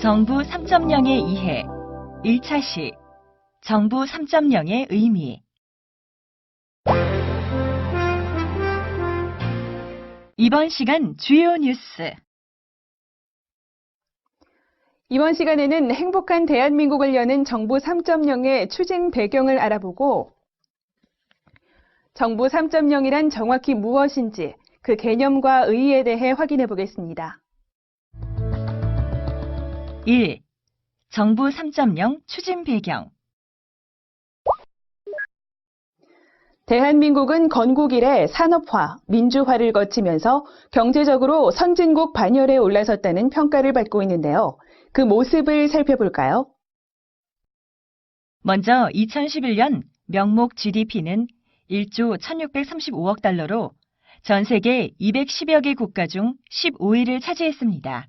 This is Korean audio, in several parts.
정부 3.0의 이해 1차 시 정부 3.0의 의미 이번 시간 주요 뉴스 이번 시간에는 행복한 대한민국을 여는 정부 3.0의 추진 배경을 알아보고 정부 3.0이란 정확히 무엇인지 그 개념과 의의에 대해 확인해 보겠습니다. 1. 정부 3.0 추진 배경 대한민국은 건국 이래 산업화, 민주화를 거치면서 경제적으로 선진국 반열에 올라섰다는 평가를 받고 있는데요. 그 모습을 살펴볼까요? 먼저 2011년 명목 GDP는 1조 1635억 달러로 전 세계 210여 개 국가 중 15위를 차지했습니다.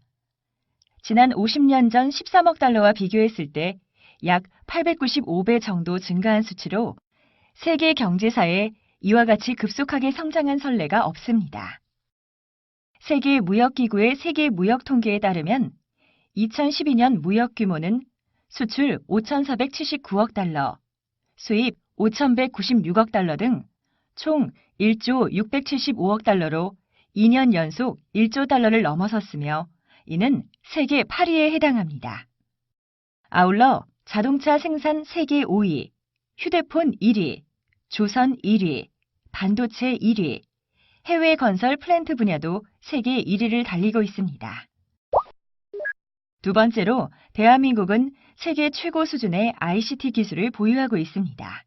지난 50년 전 13억 달러와 비교했을 때 약 895배 정도 증가한 수치로 세계 경제사에 이와 같이 급속하게 성장한 선례가 없습니다. 세계무역기구의 세계무역통계에 따르면 2012년 무역 규모는 수출 5,479억 달러, 수입 5,196억 달러 등 총 1조 675억 달러로 2년 연속 1조 달러를 넘어섰으며 이는 세계 8위에 해당합니다. 아울러 자동차 생산 세계 5위, 휴대폰 1위, 조선 1위, 반도체 1위, 해외 건설 플랜트 분야도 세계 1위를 달리고 있습니다. 두 번째로 대한민국은 세계 최고 수준의 ICT 기술을 보유하고 있습니다.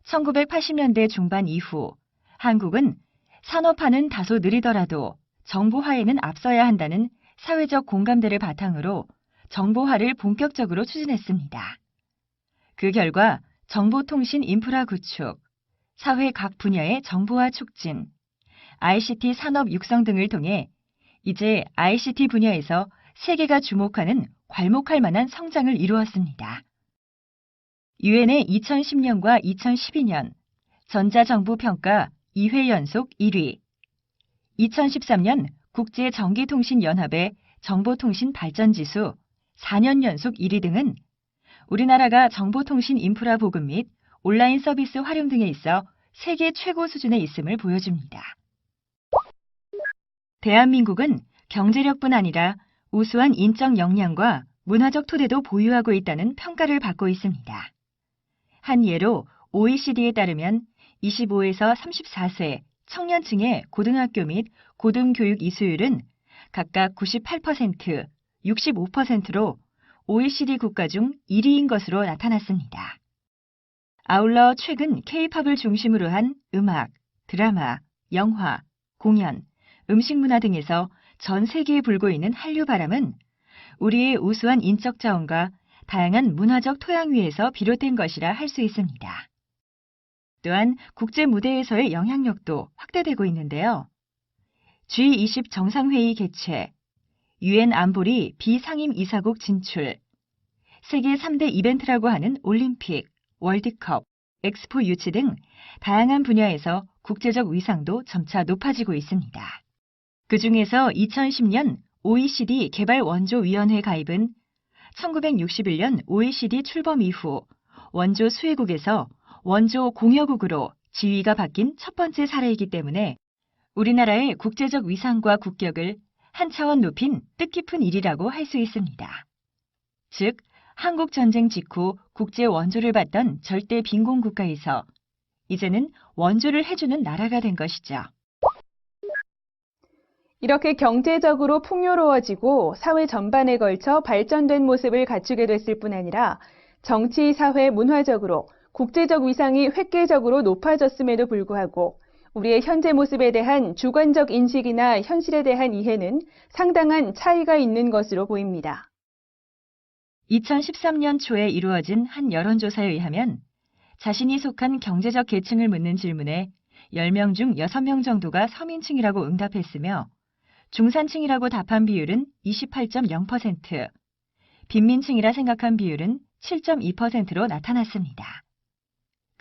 1980년대 중반 이후 한국은 산업화는 다소 느리더라도 정보화에는 앞서야 한다는 사회적 공감대를 바탕으로 정보화를 본격적으로 추진했습니다. 그 결과 정보통신 인프라 구축, 사회 각 분야의 정보화 촉진, ICT 산업 육성 등을 통해 이제 ICT 분야에서 세계가 주목하는 괄목할 만한 성장을 이루었습니다. 유엔의 2010년과 2012년 전자정부평가 2회 연속 1위, 2013년 국제전기통신연합의 정보통신 발전지수 4년 연속 1위 등은 우리나라가 정보통신 인프라 보급 및 온라인 서비스 활용 등에 있어 세계 최고 수준에 있음을 보여줍니다. 대한민국은 경제력뿐 아니라 우수한 인적 역량과 문화적 토대도 보유하고 있다는 평가를 받고 있습니다. 한 예로 OECD에 따르면 25에서 34세 청년층의 고등학교 및 고등교육 이수율은 각각 98%, 65%로 OECD 국가 중 1위인 것으로 나타났습니다. 아울러 최근 K-팝을 중심으로 한 음악, 드라마, 영화, 공연, 음식 문화 등에서 전 세계에 불고 있는 한류 바람은 우리의 우수한 인적 자원과 다양한 문화적 토양 위에서 비롯된 것이라 할 수 있습니다. 또한 국제 무대에서의 영향력도 확대되고 있는데요. G20 정상회의 개최, 유엔 안보리 비상임 이사국 진출, 세계 3대 이벤트라고 하는 올림픽, 월드컵, 엑스포 유치 등 다양한 분야에서 국제적 위상도 점차 높아지고 있습니다. 그중에서 2010년 OECD 개발원조위원회 가입은 1961년 OECD 출범 이후 원조 수혜국에서 원조 공여국으로 지위가 바뀐 첫 번째 사례이기 때문에 우리나라의 국제적 위상과 국격을 한 차원 높인 뜻깊은 일이라고 할 수 있습니다. 즉, 한국전쟁 직후 국제 원조를 받던 절대 빈곤 국가에서 이제는 원조를 해주는 나라가 된 것이죠. 이렇게 경제적으로 풍요로워지고 사회 전반에 걸쳐 발전된 모습을 갖추게 됐을 뿐 아니라 정치, 사회, 문화적으로 국제적 위상이 획기적으로 높아졌음에도 불구하고 우리의 현재 모습에 대한 주관적 인식이나 현실에 대한 이해는 상당한 차이가 있는 것으로 보입니다. 2013년 초에 이루어진 한 여론조사에 의하면 자신이 속한 경제적 계층을 묻는 질문에 10명 중 6명 정도가 서민층이라고 응답했으며 중산층이라고 답한 비율은 28.0%, 빈민층이라 생각한 비율은 7.2%로 나타났습니다.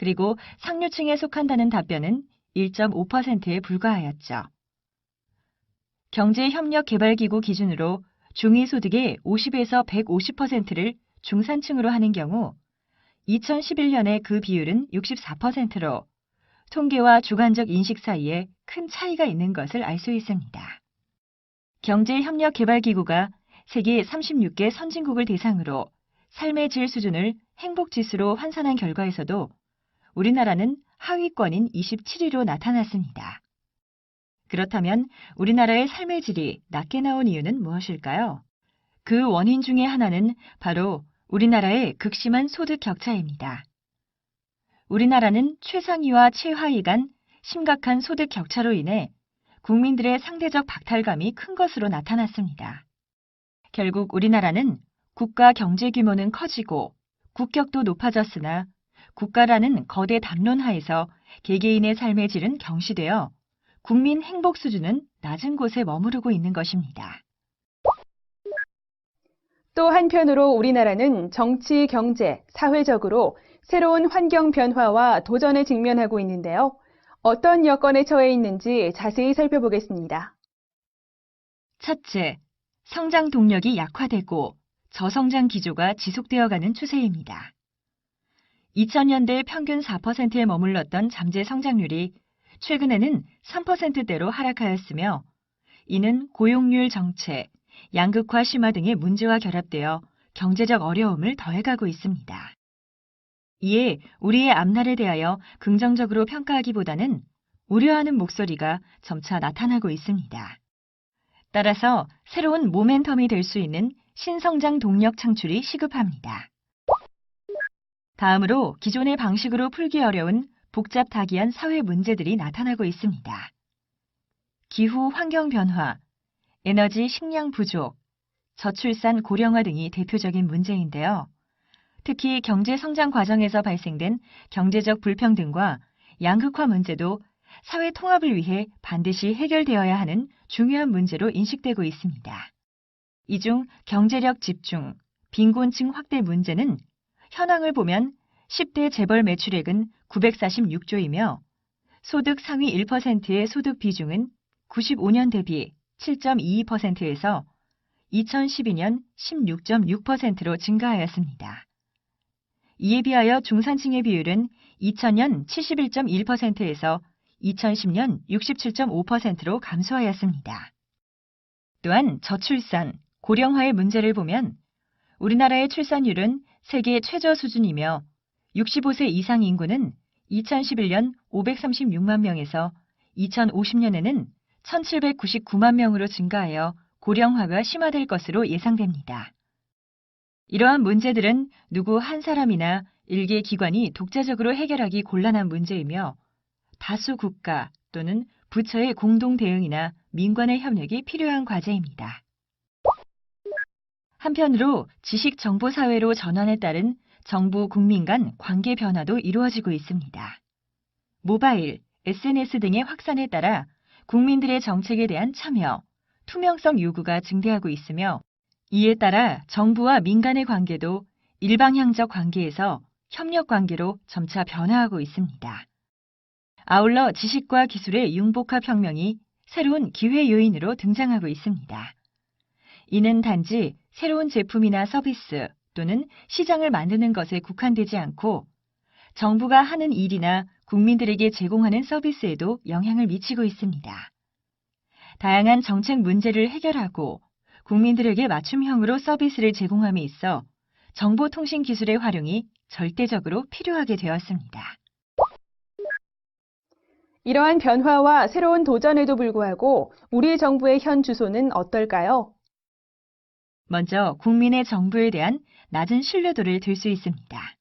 그리고 상류층에 속한다는 답변은 1.5%에 불과하였죠. 경제협력개발기구 기준으로 중위소득의 50에서 150%를 중산층으로 하는 경우 2011년에 그 비율은 64%로 통계와 주관적 인식 사이에 큰 차이가 있는 것을 알 수 있습니다. 경제협력개발기구가 세계 36개 선진국을 대상으로 삶의 질 수준을 행복지수로 환산한 결과에서도 우리나라는 하위권인 27위로 나타났습니다. 그렇다면 우리나라의 삶의 질이 낮게 나온 이유는 무엇일까요? 그 원인 중에 하나는 바로 우리나라의 극심한 소득 격차입니다. 우리나라는 최상위와 최하위 간 심각한 소득 격차로 인해 국민들의 상대적 박탈감이 큰 것으로 나타났습니다. 결국 우리나라는 국가 경제 규모는 커지고 국격도 높아졌으나 국가라는 거대 담론 하에서 개개인의 삶의 질은 경시되어 국민 행복 수준은 낮은 곳에 머무르고 있는 것입니다. 또 한편으로 우리나라는 정치, 경제, 사회적으로 새로운 환경 변화와 도전에 직면하고 있는데요. 어떤 여건에 처해 있는지 자세히 살펴보겠습니다. 첫째, 성장 동력이 약화되고 저성장 기조가 지속되어가는 추세입니다. 2000년대 평균 4%에 머물렀던 잠재 성장률이 최근에는 3%대로 하락하였으며 이는 고용률 정체, 양극화 심화 등의 문제와 결합되어 경제적 어려움을 더해가고 있습니다. 이에 우리의 앞날에 대하여 긍정적으로 평가하기보다는 우려하는 목소리가 점차 나타나고 있습니다. 따라서 새로운 모멘텀이 될 수 있는 신성장 동력 창출이 시급합니다. 다음으로 기존의 방식으로 풀기 어려운 복잡다기한 사회 문제들이 나타나고 있습니다. 기후 환경 변화, 에너지 식량 부족, 저출산 고령화 등이 대표적인 문제인데요. 특히 경제 성장 과정에서 발생된 경제적 불평등과 양극화 문제도 사회 통합을 위해 반드시 해결되어야 하는 중요한 문제로 인식되고 있습니다. 이 중 경제력 집중, 빈곤층 확대 문제는 현황을 보면 10대 재벌 매출액은 946조이며 소득 상위 1%의 소득 비중은 95년 대비 7.22%에서 2012년 16.6%로 증가하였습니다. 이에 비하여 중산층의 비율은 2000년 71.1%에서 2010년 67.5%로 감소하였습니다. 또한 저출산, 고령화의 문제를 보면 우리나라의 출산율은 세계 최저 수준이며 65세 이상 인구는 2011년 536만 명에서 2050년에는 1799만 명으로 증가하여 고령화가 심화될 것으로 예상됩니다. 이러한 문제들은 누구 한 사람이나 일개 기관이 독자적으로 해결하기 곤란한 문제이며 다수 국가 또는 부처의 공동 대응이나 민관의 협력이 필요한 과제입니다. 한편으로 지식 정보 사회로 전환에 따른 정부 국민 간 관계 변화도 이루어지고 있습니다. 모바일, SNS 등의 확산에 따라 국민들의 정책에 대한 참여, 투명성 요구가 증대하고 있으며 이에 따라 정부와 민간의 관계도 일방향적 관계에서 협력 관계로 점차 변화하고 있습니다. 아울러 지식과 기술의 융복합 혁명이 새로운 기회 요인으로 등장하고 있습니다. 이는 단지 새로운 제품이나 서비스 또는 시장을 만드는 것에 국한되지 않고 정부가 하는 일이나 국민들에게 제공하는 서비스에도 영향을 미치고 있습니다. 다양한 정책 문제를 해결하고 국민들에게 맞춤형으로 서비스를 제공함에 있어 정보통신 기술의 활용이 절대적으로 필요하게 되었습니다. 이러한 변화와 새로운 도전에도 불구하고 우리 정부의 현 주소는 어떨까요? 먼저 국민의 정부에 대한 낮은 신뢰도를 들 수 있습니다.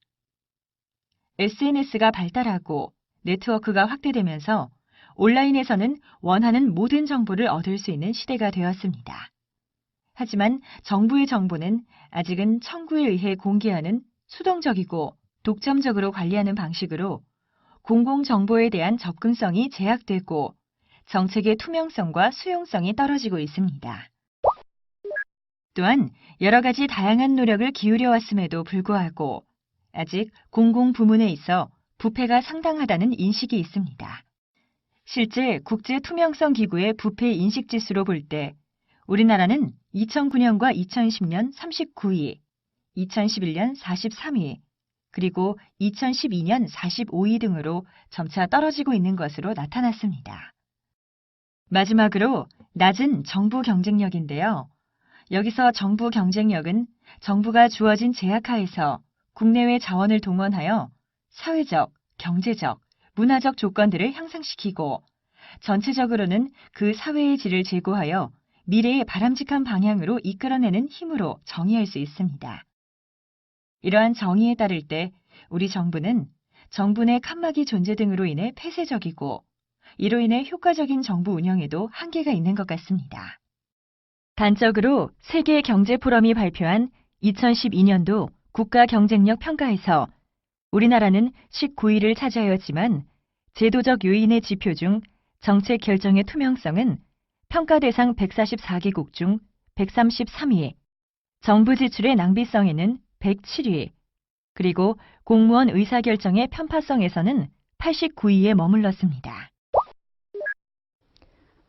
SNS가 발달하고 네트워크가 확대되면서 온라인에서는 원하는 모든 정보를 얻을 수 있는 시대가 되었습니다. 하지만 정부의 정보는 아직은 청구에 의해 공개하는 수동적이고 독점적으로 관리하는 방식으로 공공정보에 대한 접근성이 제약되고 정책의 투명성과 수용성이 떨어지고 있습니다. 또한 여러 가지 다양한 노력을 기울여 왔음에도 불구하고 아직 공공부문에 있어 부패가 상당하다는 인식이 있습니다. 실제 국제투명성기구의 부패 인식지수로 볼 때 우리나라는 2009년과 2010년 39위, 2011년 43위, 그리고 2012년 45위 등으로 점차 떨어지고 있는 것으로 나타났습니다. 마지막으로 낮은 정부 경쟁력인데요. 여기서 정부 경쟁력은 정부가 주어진 제약하에서 국내외 자원을 동원하여 사회적, 경제적, 문화적 조건들을 향상시키고 전체적으로는 그 사회의 질을 제고하여 미래의 바람직한 방향으로 이끌어내는 힘으로 정의할 수 있습니다. 이러한 정의에 따를 때 우리 정부는 정부 내 칸막이 존재 등으로 인해 폐쇄적이고 이로 인해 효과적인 정부 운영에도 한계가 있는 것 같습니다. 단적으로 세계경제포럼이 발표한 2012년도 국가 경쟁력 평가에서 우리나라는 19위를 차지하였지만 제도적 요인의 지표 중 정책 결정의 투명성은 평가 대상 144개국 중 133위, 정부 지출의 낭비성에는 107위, 그리고 공무원 의사결정의 편파성에서는 89위에 머물렀습니다.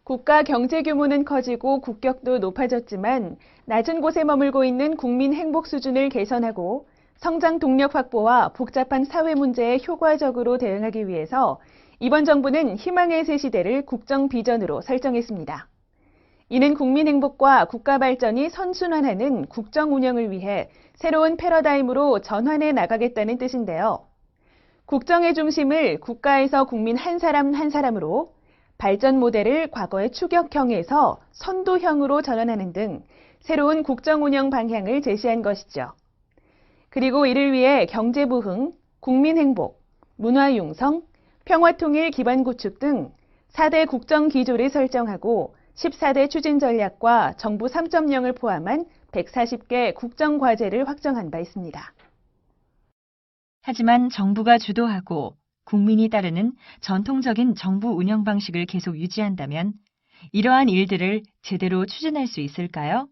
국가 경제 규모는 커지고 국격도 높아졌지만 낮은 곳에 머물고 있는 국민 행복 수준을 개선하고 성장 동력 확보와 복잡한 사회 문제에 효과적으로 대응하기 위해서 이번 정부는 희망의 새 시대를 국정 비전으로 설정했습니다. 이는 국민 행복과 국가 발전이 선순환하는 국정 운영을 위해 새로운 패러다임으로 전환해 나가겠다는 뜻인데요. 국정의 중심을 국가에서 국민 한 사람 한 사람으로, 발전 모델을 과거의 추격형에서 선도형으로 전환하는 등 새로운 국정 운영 방향을 제시한 것이죠. 그리고 이를 위해 경제 부흥, 국민 행복, 문화 융성, 평화 통일 기반 구축 등 4대 국정 기조를 설정하고 14대 추진 전략과 정부 3.0을 포함한 140개 국정 과제를 확정한 바 있습니다. 하지만 정부가 주도하고 국민이 따르는 전통적인 정부 운영 방식을 계속 유지한다면 이러한 일들을 제대로 추진할 수 있을까요?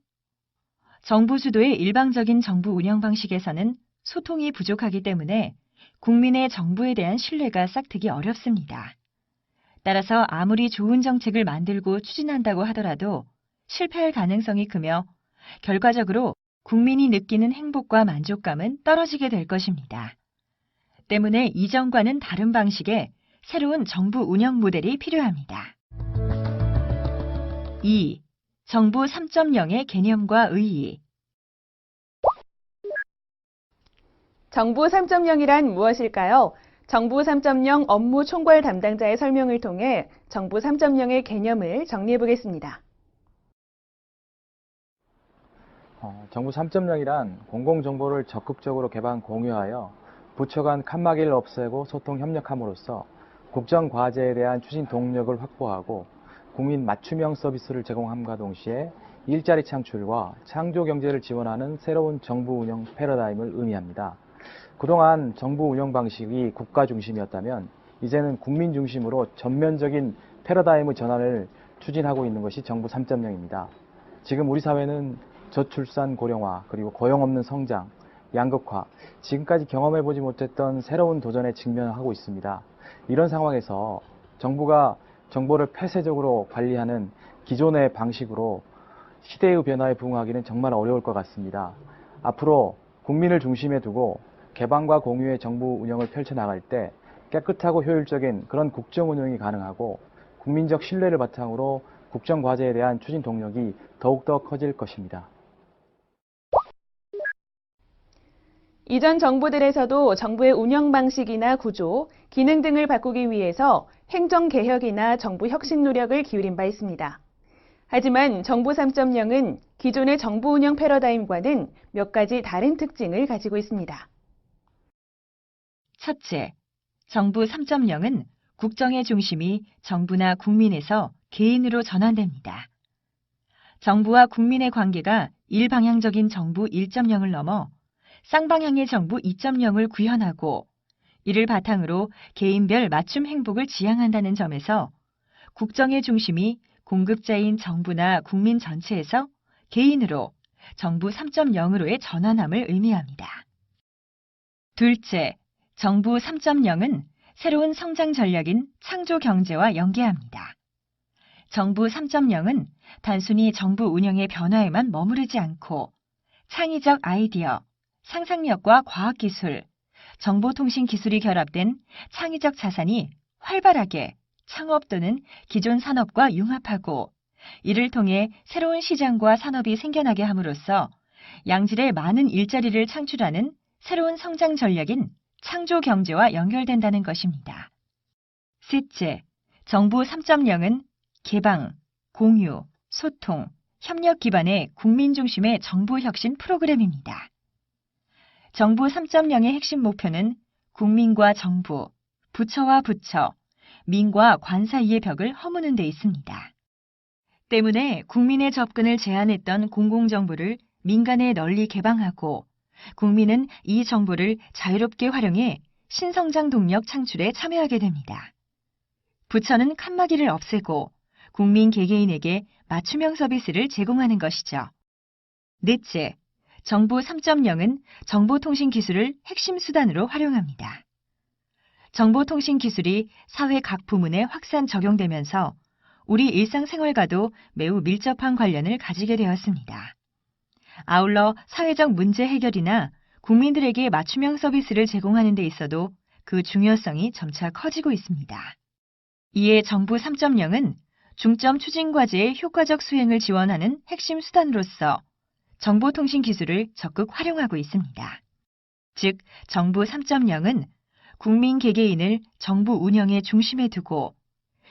정부 주도의 일방적인 정부 운영 방식에서는 소통이 부족하기 때문에 국민의 정부에 대한 신뢰가 싹트기 어렵습니다. 따라서 아무리 좋은 정책을 만들고 추진한다고 하더라도 실패할 가능성이 크며 결과적으로 국민이 느끼는 행복과 만족감은 떨어지게 될 것입니다. 때문에 이전과는 다른 방식의 새로운 정부 운영 모델이 필요합니다. 2. 정부 3.0의 개념과 의의. 정부 3.0이란 무엇일까요? 정부 3.0 업무 총괄 담당자의 설명을 통해 정부 3.0의 개념을 정리해 보겠습니다. 정부 3.0이란 공공정보를 적극적으로 개방 공유하여 부처 간 칸막이를 없애고 소통 협력함으로써 국정 과제에 대한 추진 동력을 확보하고 국민 맞춤형 서비스를 제공함과 동시에 일자리 창출과 창조 경제를 지원하는 새로운 정부 운영 패러다임을 의미합니다. 그동안 정부 운영 방식이 국가 중심이었다면 이제는 국민 중심으로 전면적인 패러다임의 전환을 추진하고 있는 것이 정부 3.0입니다. 지금 우리 사회는 저출산 고령화, 그리고 고용 없는 성장, 양극화, 지금까지 경험해보지 못했던 새로운 도전에 직면하고 있습니다. 이런 상황에서 정부가 정보를 폐쇄적으로 관리하는 기존의 방식으로 시대의 변화에 부응하기는 정말 어려울 것 같습니다. 앞으로 국민을 중심에 두고 개방과 공유의 정부 운영을 펼쳐나갈 때 깨끗하고 효율적인 그런 국정 운영이 가능하고 국민적 신뢰를 바탕으로 국정 과제에 대한 추진 동력이 더욱더 커질 것입니다. 이전 정부들에서도 정부의 운영 방식이나 구조, 기능 등을 바꾸기 위해서 행정개혁이나 정부 혁신 노력을 기울인 바 있습니다. 하지만 정부 3.0은 기존의 정부 운영 패러다임과는 몇 가지 다른 특징을 가지고 있습니다. 첫째, 정부 3.0은 국정의 중심이 정부나 국민에서 개인으로 전환됩니다. 정부와 국민의 관계가 일방향적인 정부 1.0을 넘어 쌍방향의 정부 2.0을 구현하고 이를 바탕으로 개인별 맞춤 행복을 지향한다는 점에서 국정의 중심이 공급자인 정부나 국민 전체에서 개인으로 정부 3.0으로의 전환함을 의미합니다. 둘째, 정부 3.0은 새로운 성장 전략인 창조 경제와 연계합니다. 정부 3.0은 단순히 정부 운영의 변화에만 머무르지 않고 창의적 아이디어, 상상력과 과학기술, 정보통신기술이 결합된 창의적 자산이 활발하게 창업 또는 기존 산업과 융합하고 이를 통해 새로운 시장과 산업이 생겨나게 함으로써 양질의 많은 일자리를 창출하는 새로운 성장 전략인 창조 경제와 연결된다는 것입니다. 셋째, 정부 3.0은 개방, 공유, 소통, 협력 기반의 국민 중심의 정부 혁신 프로그램입니다. 정부 3.0의 핵심 목표는 국민과 정부, 부처와 부처, 민과 관 사이의 벽을 허무는 데 있습니다. 때문에 국민의 접근을 제한했던 공공정보를 민간에 널리 개방하고 국민은 이 정보를 자유롭게 활용해 신성장 동력 창출에 참여하게 됩니다. 부처는 칸막이를 없애고 국민 개개인에게 맞춤형 서비스를 제공하는 것이죠. 넷째, 정부 3.0은 정보통신기술을 핵심 수단으로 활용합니다. 정보통신기술이 사회 각 부문에 확산 적용되면서 우리 일상생활과도 매우 밀접한 관련을 가지게 되었습니다. 아울러 사회적 문제 해결이나 국민들에게 맞춤형 서비스를 제공하는 데 있어도 그 중요성이 점차 커지고 있습니다. 이에 정부 3.0은 중점 추진과제의 효과적 수행을 지원하는 핵심 수단으로서 정보통신기술을 적극 활용하고 있습니다. 즉, 정부 3.0은 국민 개개인을 정부 운영의 중심에 두고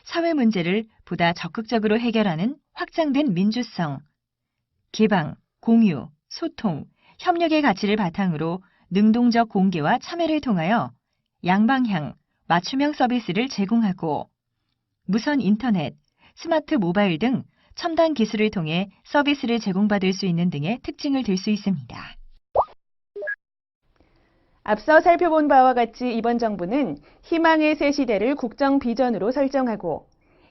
사회 문제를 보다 적극적으로 해결하는 확장된 민주성, 개방, 공유, 소통, 협력의 가치를 바탕으로 능동적 공개와 참여를 통하여 양방향, 맞춤형 서비스를 제공하고 무선 인터넷, 스마트 모바일 등 첨단 기술을 통해 서비스를 제공받을 수 있는 등의 특징을 들 수 있습니다. 앞서 살펴본 바와 같이 이번 정부는 희망의 새 시대를 국정 비전으로 설정하고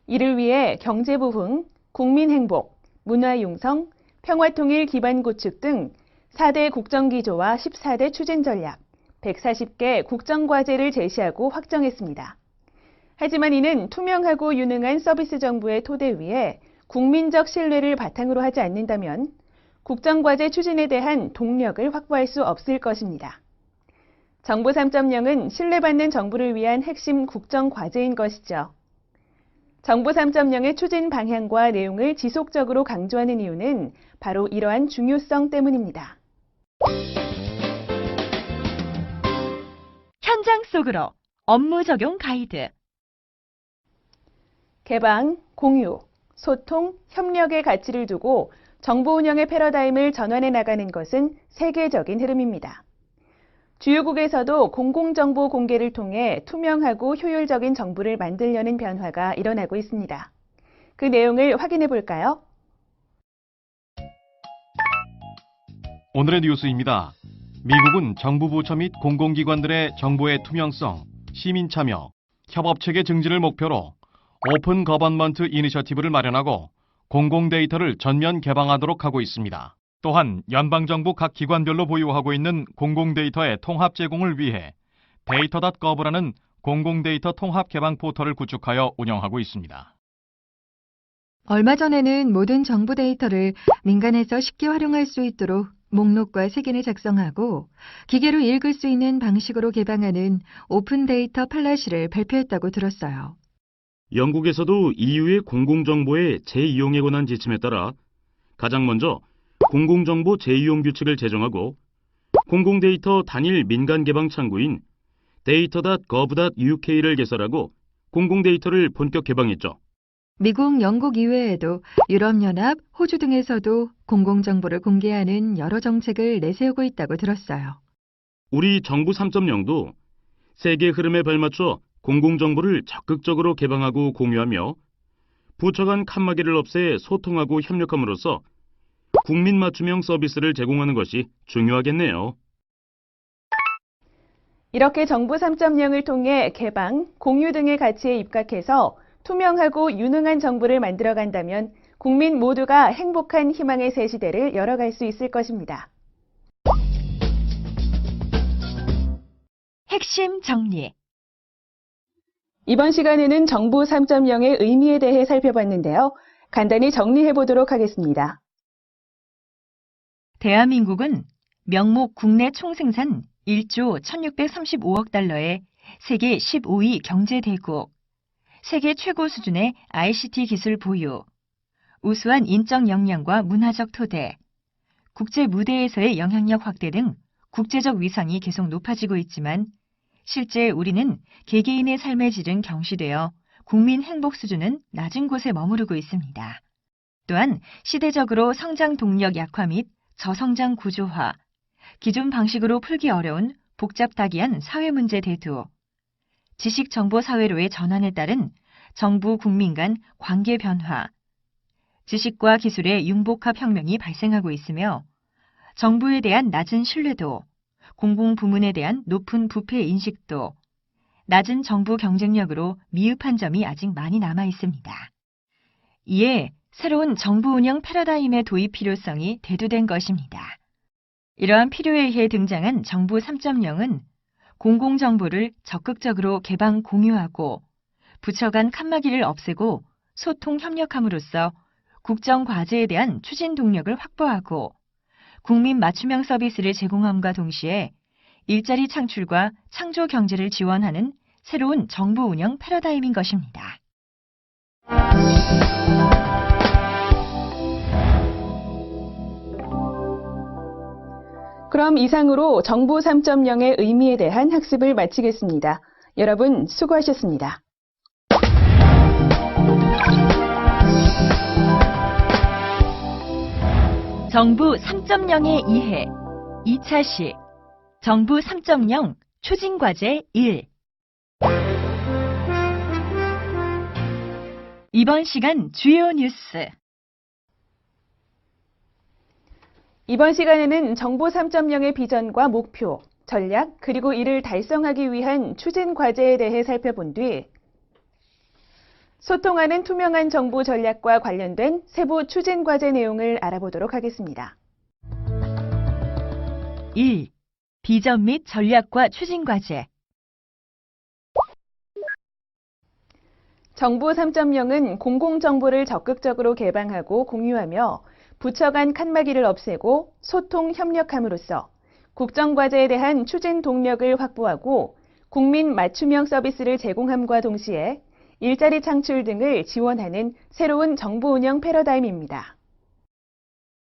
이를 위해 경제 부흥, 국민 행복, 문화 융성, 평화통일 기반 구축 등 4대 국정기조와 14대 추진 전략, 140개 국정과제를 제시하고 확정했습니다. 하지만 이는 투명하고 유능한 서비스 정부의 토대 위에 국민적 신뢰를 바탕으로 하지 않는다면 국정과제 추진에 대한 동력을 확보할 수 없을 것입니다. 정부 3.0은 신뢰받는 정부를 위한 핵심 국정과제인 것이죠. 정부 3.0의 추진 방향과 내용을 지속적으로 강조하는 이유는 바로 이러한 중요성 때문입니다. 현장 속으로 업무 적용 가이드. 개방, 공유, 소통, 협력의 가치를 두고 정부 운영의 패러다임을 전환해 나가는 것은 세계적인 흐름입니다. 주요국에서도 공공정보 공개를 통해 투명하고 효율적인 정부를 만들려는 변화가 일어나고 있습니다. 그 내용을 확인해 볼까요? 오늘의 뉴스입니다. 미국은 정부 부처 및 공공기관들의 정보의 투명성, 시민 참여, 협업체계 증진을 목표로 오픈 거버먼트 이니셔티브를 마련하고 공공 데이터를 전면 개방하도록 하고 있습니다. 또한 연방정부 각 기관별로 보유하고 있는 공공 데이터의 통합 제공을 위해 데이터.gov라는 공공 데이터 통합 개방 포털을 구축하여 운영하고 있습니다. 얼마 전에는 모든 정부 데이터를 민간에서 쉽게 활용할 수 있도록 목록과 색인을 작성하고 기계로 읽을 수 있는 방식으로 개방하는 오픈 데이터 팔라시를 발표했다고 들었어요. 영국에서도 EU의 공공정보의 재이용에 관한 지침에 따라 가장 먼저 공공정보 재이용 규칙을 제정하고 공공데이터 단일 민간 개방 창구인 data.gov.uk를 개설하고 공공데이터를 본격 개방했죠. 미국, 영국 이외에도 유럽연합, 호주 등에서도 공공정보를 공개하는 여러 정책을 내세우고 있다고 들었어요. 우리 정부 3.0도 세계 흐름에 발맞춰 공공정보를 적극적으로 개방하고 공유하며 부처 간 칸막이를 없애 소통하고 협력함으로써 국민 맞춤형 서비스를 제공하는 것이 중요하겠네요. 이렇게 정부 3.0을 통해 개방, 공유 등의 가치에 입각해서 투명하고 유능한 정부를 만들어간다면 국민 모두가 행복한 희망의 새 시대를 열어갈 수 있을 것입니다. 핵심 정리. 이번 시간에는 정부 3.0의 의미에 대해 살펴봤는데요. 간단히 정리해 보도록 하겠습니다. 대한민국은 명목 국내 총생산 1조 1635억 달러의 세계 15위 경제대국, 세계 최고 수준의 ICT 기술 보유, 우수한 인적 역량과 문화적 토대, 국제 무대에서의 영향력 확대 등 국제적 위상이 계속 높아지고 있지만 실제 우리는 개개인의 삶의 질은 경시되어 국민 행복 수준은 낮은 곳에 머무르고 있습니다. 또한 시대적으로 성장 동력 약화 및 저성장 구조화, 기존 방식으로 풀기 어려운 복잡다기한 사회 문제 대두, 지식 정보 사회로의 전환에 따른 정부 국민 간 관계 변화, 지식과 기술의 융복합 혁명이 발생하고 있으며 정부에 대한 낮은 신뢰도, 공공부문에 대한 높은 부패 인식도, 낮은 정부 경쟁력으로 미흡한 점이 아직 많이 남아 있습니다. 이에 새로운 정부 운영 패러다임의 도입 필요성이 대두된 것입니다. 이러한 필요에 의해 등장한 정부 3.0은 공공정보를 적극적으로 개방 공유하고 부처 간 칸막이를 없애고 소통 협력함으로써 국정과제에 대한 추진 동력을 확보하고 국민 맞춤형 서비스를 제공함과 동시에 일자리 창출과 창조 경제를 지원하는 새로운 정부 운영 패러다임인 것입니다. 그럼 이상으로 정부 3.0의 의미에 대한 학습을 마치겠습니다. 여러분 수고하셨습니다. 정부 3.0의 이해 2차 시 정부 3.0 추진과제 1 이번 시간 주요 뉴스 이번 시간에는 정부 3.0의 비전과 목표, 전략, 그리고 이를 달성하기 위한 추진 과제에 대해 살펴본 뒤 소통하는 투명한 정부 전략과 관련된 세부 추진 과제 내용을 알아보도록 하겠습니다. 1. 비전 및 전략과 추진 과제 정부 3.0은 공공정보를 적극적으로 개방하고 공유하며 부처 간 칸막이를 없애고 소통 협력함으로써 국정과제에 대한 추진 동력을 확보하고 국민 맞춤형 서비스를 제공함과 동시에 일자리 창출 등을 지원하는 새로운 정부 운영 패러다임입니다.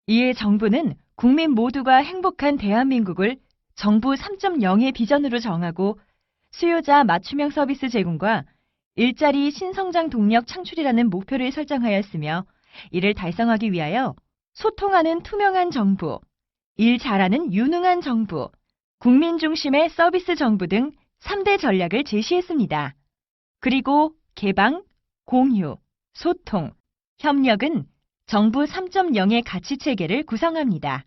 이에 정부는 국민 모두가 행복한 대한민국을 정부 3.0의 비전으로 정하고 수요자 맞춤형 서비스 제공과 일자리 신성장 동력 창출이라는 목표를 설정하였으며 이를 달성하기 위하여 소통하는 투명한 정부, 일 잘하는 유능한 정부, 국민 중심의 서비스 정부 등 3대 전략을 제시했습니다. 그리고 개방, 공유, 소통, 협력은 정부 3.0의 가치체계를 구성합니다.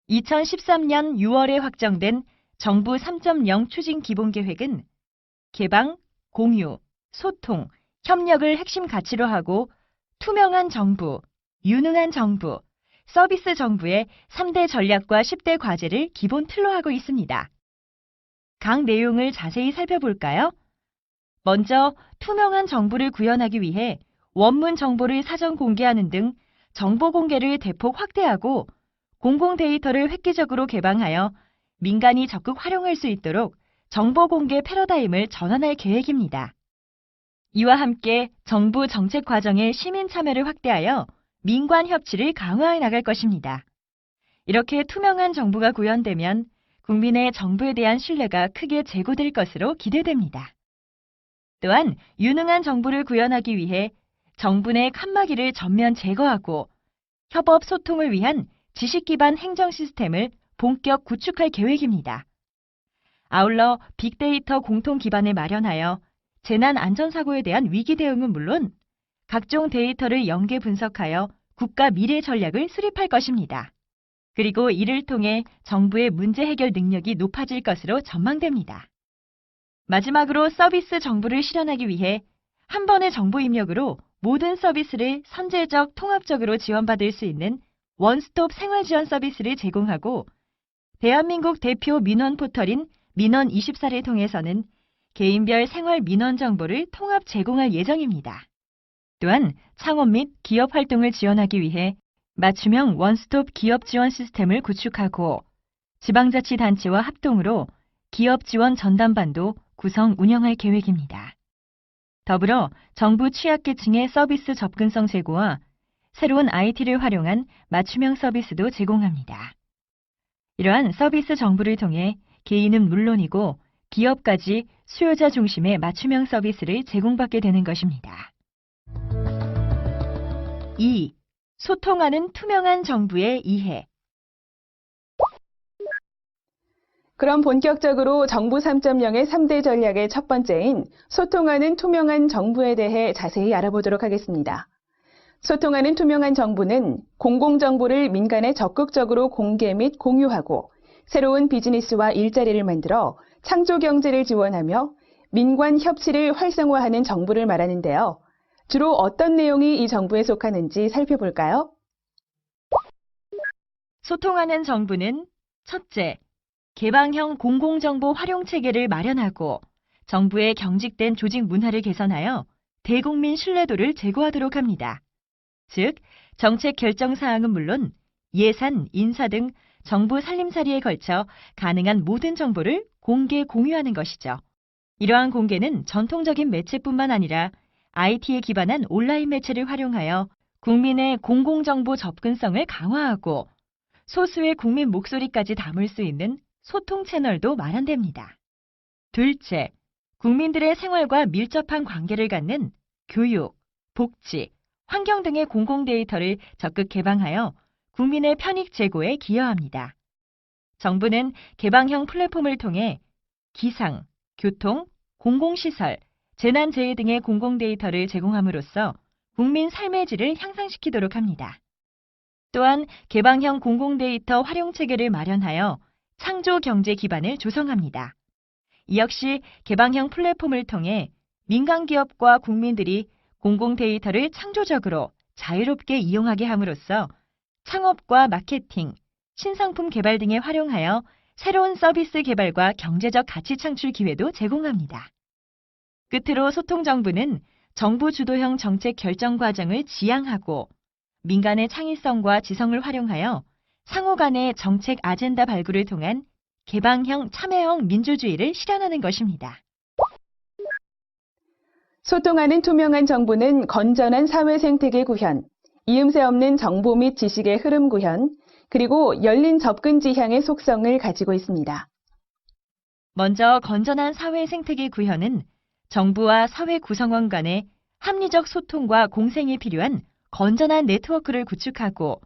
2013년 6월에 확정된 정부 3.0 추진 기본계획은 개방, 공유, 소통, 협력을 핵심 가치로 하고 투명한 정부, 유능한 정부, 서비스 정부의 3대 전략과 10대 과제를 기본 틀로 하고 있습니다. 각 내용을 자세히 살펴볼까요? 먼저 투명한 정부를 구현하기 위해 원문 정보를 사전 공개하는 등 정보 공개를 대폭 확대하고 공공 데이터를 획기적으로 개방하여 민간이 적극 활용할 수 있도록 정보 공개 패러다임을 전환할 계획입니다. 이와 함께 정부 정책 과정의 시민 참여를 확대하여 민관 협치를 강화해 나갈 것입니다. 이렇게 투명한 정부가 구현되면 국민의 정부에 대한 신뢰가 크게 제고될 것으로 기대됩니다. 또한 유능한 정부를 구현하기 위해 정부 내 칸막이를 전면 제거하고 협업 소통을 위한 지식 기반 행정 시스템을 본격 구축할 계획입니다. 아울러 빅데이터 공통 기반을 마련하여 재난 안전사고에 대한 위기 대응은 물론 각종 데이터를 연계 분석하여 국가 미래 전략을 수립할 것입니다. 그리고 이를 통해 정부의 문제 해결 능력이 높아질 것으로 전망됩니다. 마지막으로 서비스 정부를 실현하기 위해 한 번의 정보 입력으로 모든 서비스를 선제적, 통합적으로 지원받을 수 있는 원스톱 생활지원 서비스를 제공하고 대한민국 대표 민원 포털인 민원24를 통해서는 개인별 생활 민원 정보를 통합 제공할 예정입니다. 또한 창업 및 기업 활동을 지원하기 위해 맞춤형 원스톱 기업 지원 시스템을 구축하고 지방자치단체와 합동으로 기업 지원 전담반도 구성 운영할 계획입니다. 더불어 정부 취약계층의 서비스 접근성 제고와 새로운 IT를 활용한 맞춤형 서비스도 제공합니다. 이러한 서비스 정보를 통해 개인은 물론이고 기업까지 수요자 중심의 맞춤형 서비스를 제공받게 되는 것입니다. 2. 소통하는 투명한 정부의 이해. 그럼 본격적으로 정부 3.0의 3대 전략의 첫 번째인 소통하는 투명한 정부에 대해 자세히 알아보도록 하겠습니다. 소통하는 투명한 정부는 공공정보를 민간에 적극적으로 공개 및 공유하고 새로운 비즈니스와 일자리를 만들어 창조 경제를 지원하며 민관 협치를 활성화하는 정부를 말하는데요. 주로 어떤 내용이 이 정부에 속하는지 살펴볼까요? 소통하는 정부는 첫째, 개방형 공공정보 활용 체계를 마련하고 정부의 경직된 조직 문화를 개선하여 대국민 신뢰도를 제고하도록 합니다. 즉, 정책 결정 사항은 물론 예산, 인사 등 정부 살림살이에 걸쳐 가능한 모든 정보를 공개 공유하는 것이죠. 이러한 공개는 전통적인 매체뿐만 아니라 IT에 기반한 온라인 매체를 활용하여 국민의 공공정보 접근성을 강화하고 소수의 국민 목소리까지 담을 수 있는 소통 채널도 마련됩니다. 둘째, 국민들의 생활과 밀접한 관계를 갖는 교육, 복지, 환경 등의 공공 데이터를 적극 개방하여 국민의 편익 제고에 기여합니다. 정부는 개방형 플랫폼을 통해 기상, 교통, 공공시설, 재난재해 등의 공공 데이터를 제공함으로써 국민 삶의 질을 향상시키도록 합니다. 또한 개방형 공공 데이터 활용 체계를 마련하여 창조 경제 기반을 조성합니다. 이 역시 개방형 플랫폼을 통해 민간 기업과 국민들이 공공 데이터를 창조적으로 자유롭게 이용하게 함으로써 창업과 마케팅, 신상품 개발 등에 활용하여 새로운 서비스 개발과 경제적 가치 창출 기회도 제공합니다. 끝으로 소통정부는 정부 주도형 정책 결정 과정을 지향하고 민간의 창의성과 지성을 활용하여 상호 간의 정책 아젠다 발굴을 통한 개방형 참여형 민주주의를 실현하는 것입니다. 소통하는 투명한 정부는 건전한 사회 생태계 구현, 이음새 없는 정보 및 지식의 흐름 구현, 그리고 열린 접근 지향의 속성을 가지고 있습니다. 먼저 건전한 사회 생태계 구현은 정부와 사회 구성원 간의 합리적 소통과 공생이 필요한 건전한 네트워크를 구축하고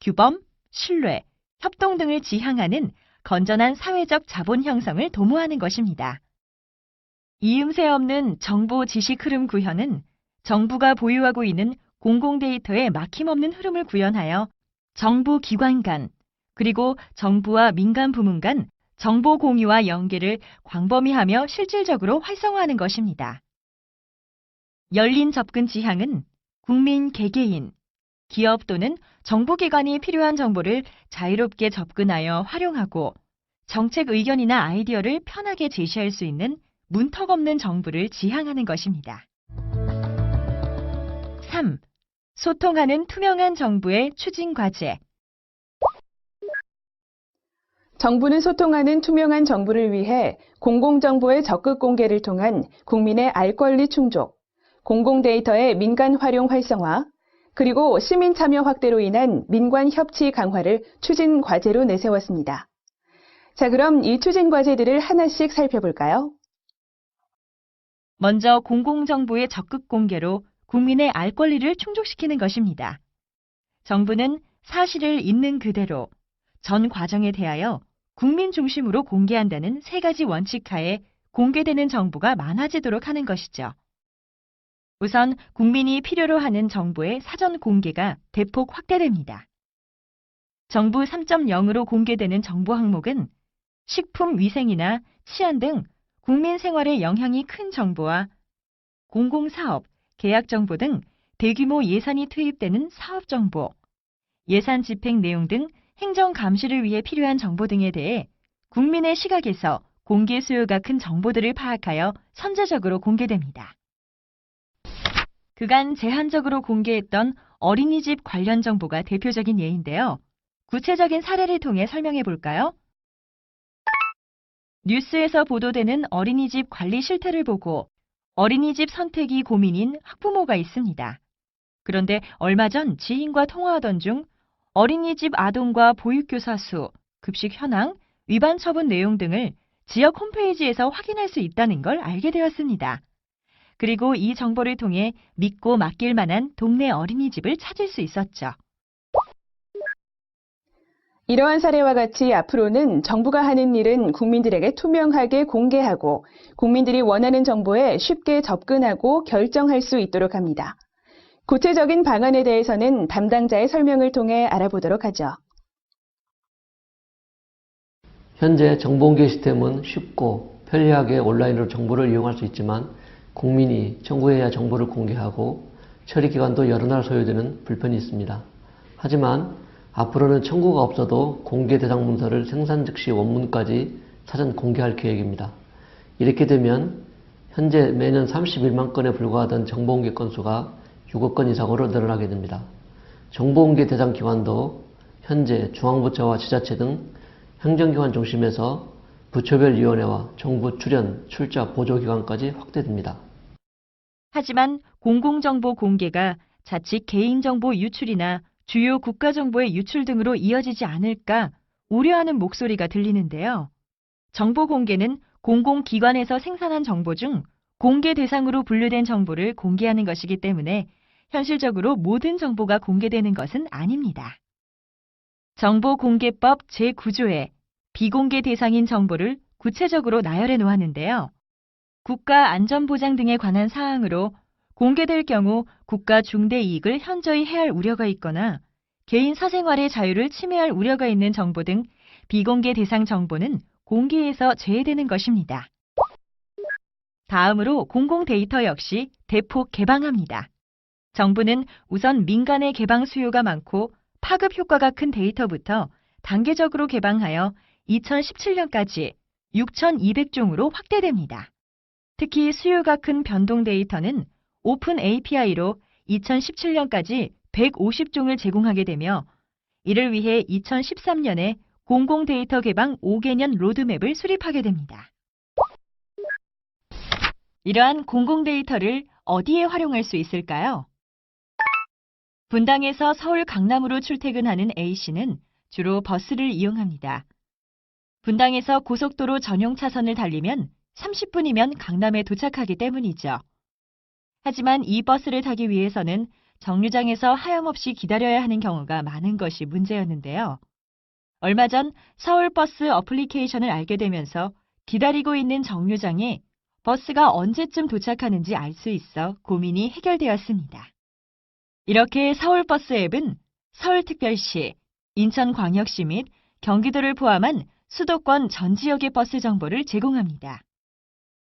규범, 신뢰, 협동 등을 지향하는 건전한 사회적 자본 형성을 도모하는 것입니다. 이음새 없는 정보 지식 흐름 구현은 정부가 보유하고 있는 공공 데이터의 막힘없는 흐름을 구현하여 정부 기관 간, 그리고 정부와 민간 부문 간 정보 공유와 연계를 광범위하며 실질적으로 활성화하는 것입니다. 열린 접근 지향은 국민 개개인, 기업 또는 정보기관이 필요한 정보를 자유롭게 접근하여 활용하고 정책 의견이나 아이디어를 편하게 제시할 수 있는 문턱 없는 정부를 지향하는 것입니다. 3. 소통하는 투명한 정부의 추진 과제. 정부는 소통하는 투명한 정부를 위해 공공정보의 적극 공개를 통한 국민의 알 권리 충족, 공공 데이터의 민간 활용 활성화, 그리고 시민 참여 확대로 인한 민관 협치 강화를 추진 과제로 내세웠습니다. 자, 그럼 이 추진 과제들을 하나씩 살펴볼까요? 먼저 공공정보의 적극 공개로 국민의 알 권리를 충족시키는 것입니다. 정부는 사실을 있는 그대로 전 과정에 대하여 국민 중심으로 공개한다는 세 가지 원칙 하에 공개되는 정보가 많아지도록 하는 것이죠. 우선 국민이 필요로 하는 정보의 사전 공개가 대폭 확대됩니다. 정부 3.0으로 공개되는 정보 항목은 식품 위생이나 치안 등 국민 생활에 영향이 큰 정보와 공공사업, 계약 정보 등 대규모 예산이 투입되는 사업 정보, 예산 집행 내용 등 행정 감시를 위해 필요한 정보 등에 대해 국민의 시각에서 공개 수요가 큰 정보들을 파악하여 선제적으로 공개됩니다. 그간 제한적으로 공개했던 어린이집 관련 정보가 대표적인 예인데요. 구체적인 사례를 통해 설명해 볼까요? 뉴스에서 보도되는 어린이집 관리 실태를 보고 어린이집 선택이 고민인 학부모가 있습니다. 그런데 얼마 전 지인과 통화하던 중 어린이집 아동과 보육교사 수, 급식 현황, 위반 처분 내용 등을 지역 홈페이지에서 확인할 수 있다는 걸 알게 되었습니다. 그리고 이 정보를 통해 믿고 맡길 만한 동네 어린이집을 찾을 수 있었죠. 이러한 사례와 같이 앞으로는 정부가 하는 일은 국민들에게 투명하게 공개하고 국민들이 원하는 정보에 쉽게 접근하고 결정할 수 있도록 합니다. 구체적인 방안에 대해서는 담당자의 설명을 통해 알아보도록 하죠. 현재 정보공개 시스템은 쉽고 편리하게 온라인으로 정보를 이용할 수 있지만 국민이 청구해야 정보를 공개하고 처리기간도 여러 날 소요되는 불편이 있습니다. 하지만 앞으로는 청구가 없어도 공개 대상 문서를 생산 즉시 원문까지 사전 공개할 계획입니다. 이렇게 되면 현재 매년 31만 건에 불과하던 정보공개 건수가 6억 건 이상으로 늘어나게 됩니다. 정보공개 대상 기관도 현재 중앙부처와 지자체 등 행정기관 중심에서 부처별 위원회와 정부 출연, 출자, 보조기관까지 확대됩니다. 하지만 공공정보 공개가 자칫 개인정보 유출이나 주요 국가정보의 유출 등으로 이어지지 않을까 우려하는 목소리가 들리는데요. 정보 공개는 공공기관에서 생산한 정보 중 공개 대상으로 분류된 정보를 공개하는 것이기 때문에 현실적으로 모든 정보가 공개되는 것은 아닙니다. 정보공개법 제9조에 비공개 대상인 정보를 구체적으로 나열해 놓았는데요. 국가 안전보장 등에 관한 사항으로 공개될 경우 국가 중대 이익을 현저히 해할 우려가 있거나 개인 사생활의 자유를 침해할 우려가 있는 정보 등 비공개 대상 정보는 공개에서 제외되는 것입니다. 다음으로 공공 데이터 역시 대폭 개방합니다. 정부는 우선 민간의 개방 수요가 많고 파급 효과가 큰 데이터부터 단계적으로 개방하여 2017년까지 6,200종으로 확대됩니다. 특히 수요가 큰 변동 데이터는 오픈 API로 2017년까지 150종을 제공하게 되며 이를 위해 2013년에 공공 데이터 개방 5개년 로드맵을 수립하게 됩니다. 이러한 공공 데이터를 어디에 활용할 수 있을까요? 분당에서 서울 강남으로 출퇴근하는 A씨는 주로 버스를 이용합니다. 분당에서 고속도로 전용 차선을 달리면 30분이면 강남에 도착하기 때문이죠. 하지만 이 버스를 타기 위해서는 정류장에서 하염없이 기다려야 하는 경우가 많은 것이 문제였는데요. 얼마 전 서울버스 어플리케이션을 알게 되면서 기다리고 있는 정류장에 버스가 언제쯤 도착하는지 알 수 있어 고민이 해결되었습니다. 이렇게 서울버스 앱은 서울특별시, 인천광역시 및 경기도를 포함한 수도권 전 지역의 버스 정보를 제공합니다.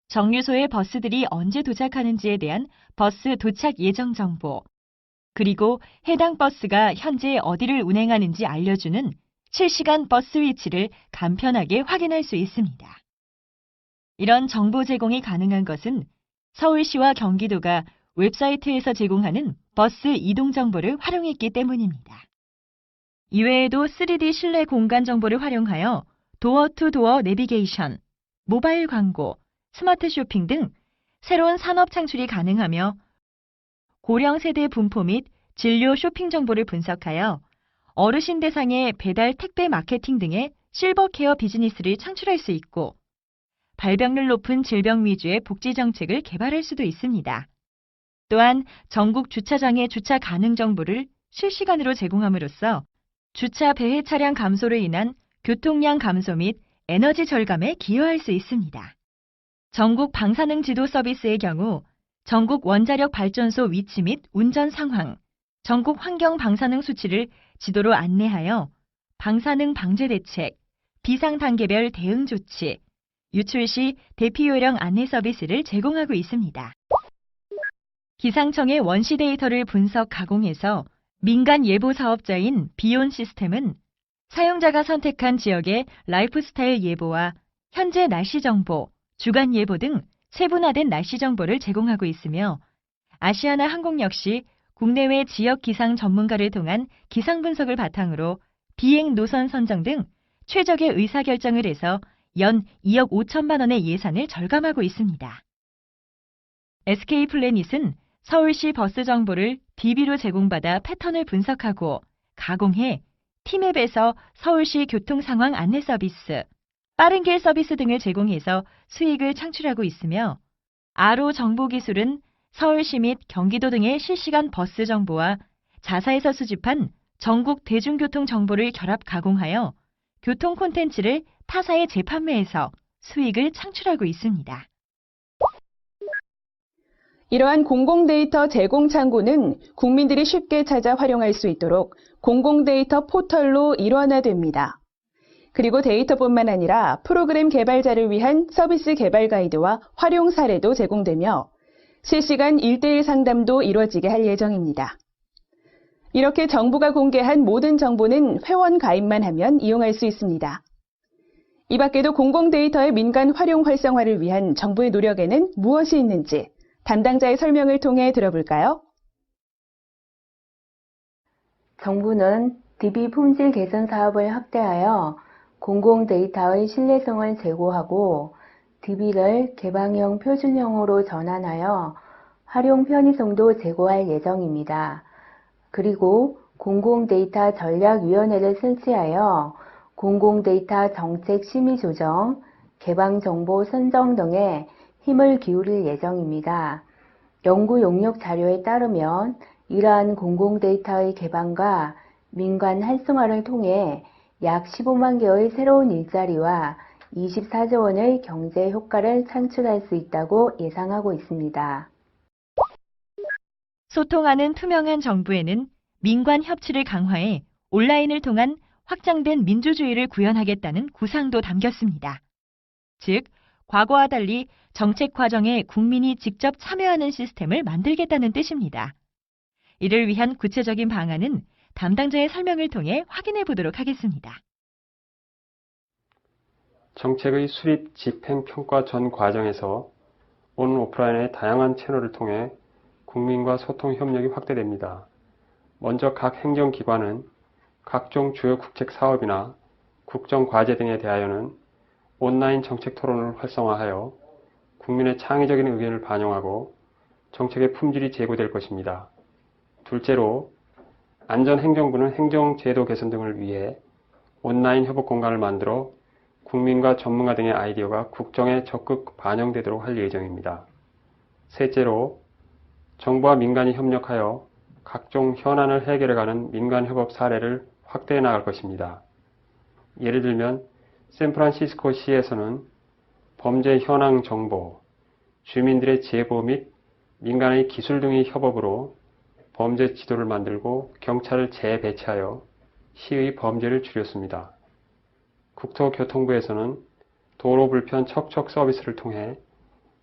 정류소에 버스들이 언제 도착하는지에 대한 버스 도착 예정 정보, 그리고 해당 버스가 현재 어디를 운행하는지 알려주는 실시간 버스 위치를 간편하게 확인할 수 있습니다. 이런 정보 제공이 가능한 것은 서울시와 경기도가 웹사이트에서 제공하는 버스 이동 정보를 활용했기 때문입니다. 이외에도 3D 실내 공간 정보를 활용하여 도어-투-도어 내비게이션, 모바일 광고, 스마트 쇼핑 등 새로운 산업 창출이 가능하며 고령 세대 분포 및 진료 쇼핑 정보를 분석하여 어르신 대상의 배달 택배 마케팅 등의 실버 케어 비즈니스를 창출할 수 있고 발병률 높은 질병 위주의 복지 정책을 개발할 수도 있습니다. 또한 전국 주차장의 주차 가능 정보를 실시간으로 제공함으로써 주차 배회 차량 감소로 인한 교통량 감소 및 에너지 절감에 기여할 수 있습니다. 전국 방사능 지도 서비스의 경우 전국 원자력 발전소 위치 및 운전 상황, 전국 환경 방사능 수치를 지도로 안내하여 방사능 방제 대책, 비상 단계별 대응 조치, 유출 시 대피 요령 안내 서비스를 제공하고 있습니다. 기상청의 원시 데이터를 분석 가공해서 민간 예보 사업자인 비온 시스템은 사용자가 선택한 지역의 라이프스타일 예보와 현재 날씨 정보, 주간 예보 등 세분화된 날씨 정보를 제공하고 있으며 아시아나 항공 역시 국내외 지역 기상 전문가를 통한 기상 분석을 바탕으로 비행 노선 선정 등 최적의 의사결정을 해서 연 2억 5천만 원의 예산을 절감하고 있습니다. SK플래닛은 서울시 버스 정보를 DB로 제공받아 패턴을 분석하고 가공해 T맵에서 서울시 교통 상황 안내 서비스, 빠른길 서비스 등을 제공해서 수익을 창출하고 있으며 아로 정보 기술은 서울시 및 경기도 등의 실시간 버스 정보와 자사에서 수집한 전국 대중교통 정보를 결합 가공하여 교통 콘텐츠를 타사에 재판매해서 수익을 창출하고 있습니다. 이러한 공공데이터 제공 창구는 국민들이 쉽게 찾아 활용할 수 있도록 공공데이터 포털로 일원화됩니다. 그리고 데이터뿐만 아니라 프로그램 개발자를 위한 서비스 개발 가이드와 활용 사례도 제공되며 실시간 1:1 상담도 이루어지게 할 예정입니다. 이렇게 정부가 공개한 모든 정보는 회원 가입만 하면 이용할 수 있습니다. 이 밖에도 공공데이터의 민간 활용 활성화를 위한 정부의 노력에는 무엇이 있는지 담당자의 설명을 통해 들어볼까요? 정부는 DB 품질 개선 사업을 확대하여 공공데이터의 신뢰성을 제고하고 DB를 개방형 표준형으로 전환하여 활용 편의성도 제고할 예정입니다. 그리고 공공데이터 전략위원회를 설치하여 공공데이터 정책 심의 조정, 개방정보 선정 등에 힘을 기울일 예정입니다. 연구 용역 자료에 따르면 이러한 공공데이터의 개방과 민간 활성화를 통해 약 15만 개의 새로운 일자리와 24조 원의 경제 효과를 창출할 수 있다고 예상하고 있습니다. 소통하는 투명한 정부에는 민관 협치를 강화해 온라인을 통한 확장된 민주주의를 구현하겠다는 구상도 담겼습니다. 즉, 과거와 달리 정책 과정에 국민이 직접 참여하는 시스템을 만들겠다는 뜻입니다. 이를 위한 구체적인 방안은 담당자의 설명을 통해 확인해 보도록 하겠습니다. 정책의 수립, 집행, 평가 전 과정에서 온 오프라인의 다양한 채널을 통해 국민과 소통 협력이 확대됩니다. 먼저 각 행정기관은 각종 주요 국책 사업이나 국정과제 등에 대하여는 온라인 정책 토론을 활성화하여 국민의 창의적인 의견을 반영하고 정책의 품질이 제고될 것입니다. 둘째로, 안전행정부는 행정제도 개선 등을 위해 온라인 협업 공간을 만들어 국민과 전문가 등의 아이디어가 국정에 적극 반영되도록 할 예정입니다. 셋째로, 정부와 민간이 협력하여 각종 현안을 해결해가는 민간협업 사례를 확대해 나갈 것입니다. 예를 들면 샌프란시스코 시에서는 범죄 현황 정보, 주민들의 제보 및 민간의 기술 등의 협업으로 범죄 지도를 만들고 경찰을 재배치하여 시의 범죄를 줄였습니다. 국토교통부에서는 도로 불편 척척 서비스를 통해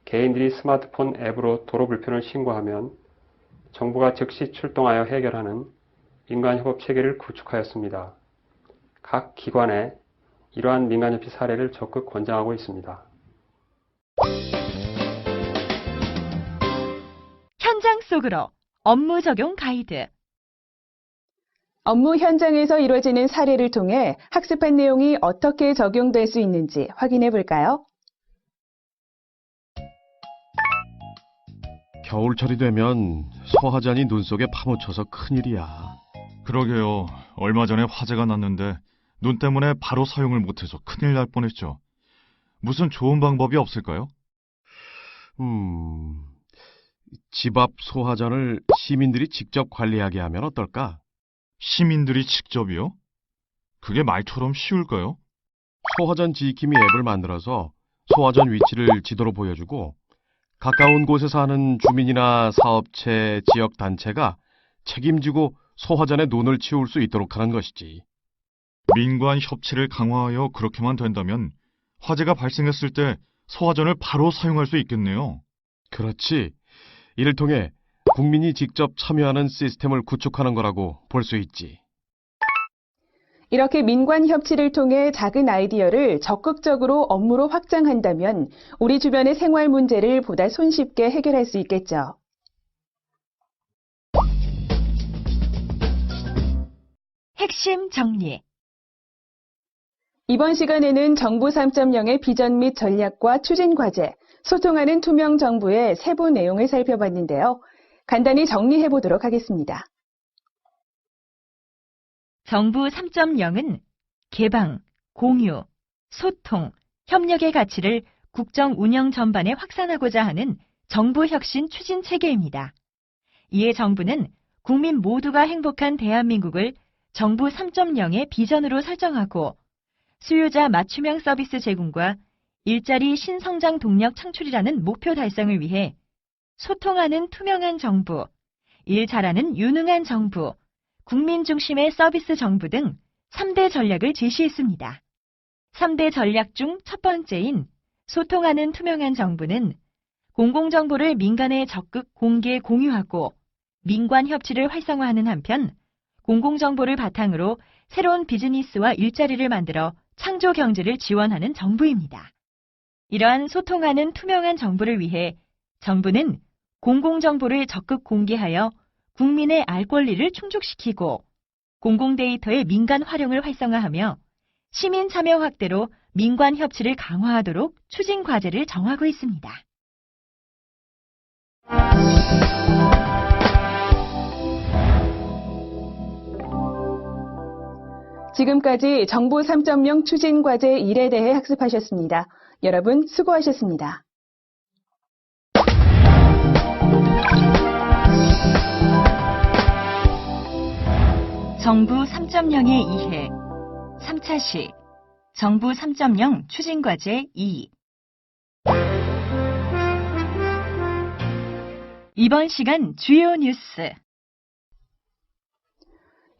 개인들이 스마트폰 앱으로 도로 불편을 신고하면 정부가 즉시 출동하여 해결하는 민간협업 체계를 구축하였습니다. 각 기관에 이러한 민간협치 사례를 적극 권장하고 있습니다. 현장 속으로 업무 적용 가이드. 업무 현장에서 이루어지는 사례를 통해 학습한 내용이 어떻게 적용될 수 있는지 확인해 볼까요? 겨울철이 되면 소화전이 눈 속에 파묻혀서 큰일이야. 그러게요. 얼마 전에 화재가 났는데 눈 때문에 바로 사용을 못해서 큰일 날 뻔했죠. 무슨 좋은 방법이 없을까요? 집 앞 소화전을 시민들이 직접 관리하게 하면 어떨까? 시민들이 직접이요? 그게 말처럼 쉬울까요? 소화전 지킴이 앱을 만들어서 소화전 위치를 지도로 보여주고 가까운 곳에 사는 주민이나 사업체, 지역단체가 책임지고 소화전에 눈을 치울 수 있도록 하는 것이지. 민관 협치를 강화하여 그렇게만 된다면 화재가 발생했을 때 소화전을 바로 사용할 수 있겠네요. 그렇지. 이를 통해 국민이 직접 참여하는 시스템을 구축하는 거라고 볼 수 있지. 이렇게 민관 협치를 통해 작은 아이디어를 적극적으로 업무로 확장한다면 우리 주변의 생활 문제를 보다 손쉽게 해결할 수 있겠죠. 핵심 정리. 이번 시간에는 정부 3.0의 비전 및 전략과 추진 과제, 소통하는 투명 정부의 세부 내용을 살펴봤는데요. 간단히 정리해 보도록 하겠습니다. 정부 3.0은 개방, 공유, 소통, 협력의 가치를 국정 운영 전반에 확산하고자 하는 정부 혁신 추진 체계입니다. 이에 정부는 국민 모두가 행복한 대한민국을 정부 3.0의 비전으로 설정하고 수요자 맞춤형 서비스 제공과 일자리 신성장 동력 창출이라는 목표 달성을 위해 소통하는 투명한 정부, 일 잘하는 유능한 정부, 국민 중심의 서비스 정부 등 3대 전략을 제시했습니다. 3대 전략 중 첫 번째인 소통하는 투명한 정부는 공공정보를 민간에 적극 공개 공유하고 민관 협치를 활성화하는 한편 공공정보를 바탕으로 새로운 비즈니스와 일자리를 만들어 창조 경제를 지원하는 정부입니다. 이러한 소통하는 투명한 정부를 위해 정부는 공공정보를 적극 공개하여 국민의 알 권리를 충족시키고 공공데이터의 민간 활용을 활성화하며 시민 참여 확대로 민관 협치를 강화하도록 추진 과제를 정하고 있습니다. 지금까지 정부 3.0 추진 과제 1에 대해 학습하셨습니다. 여러분 수고하셨습니다. 정부 3.0의 이해 3차 시 정부 3.0 추진 과제 2 이번 시간 주요 뉴스.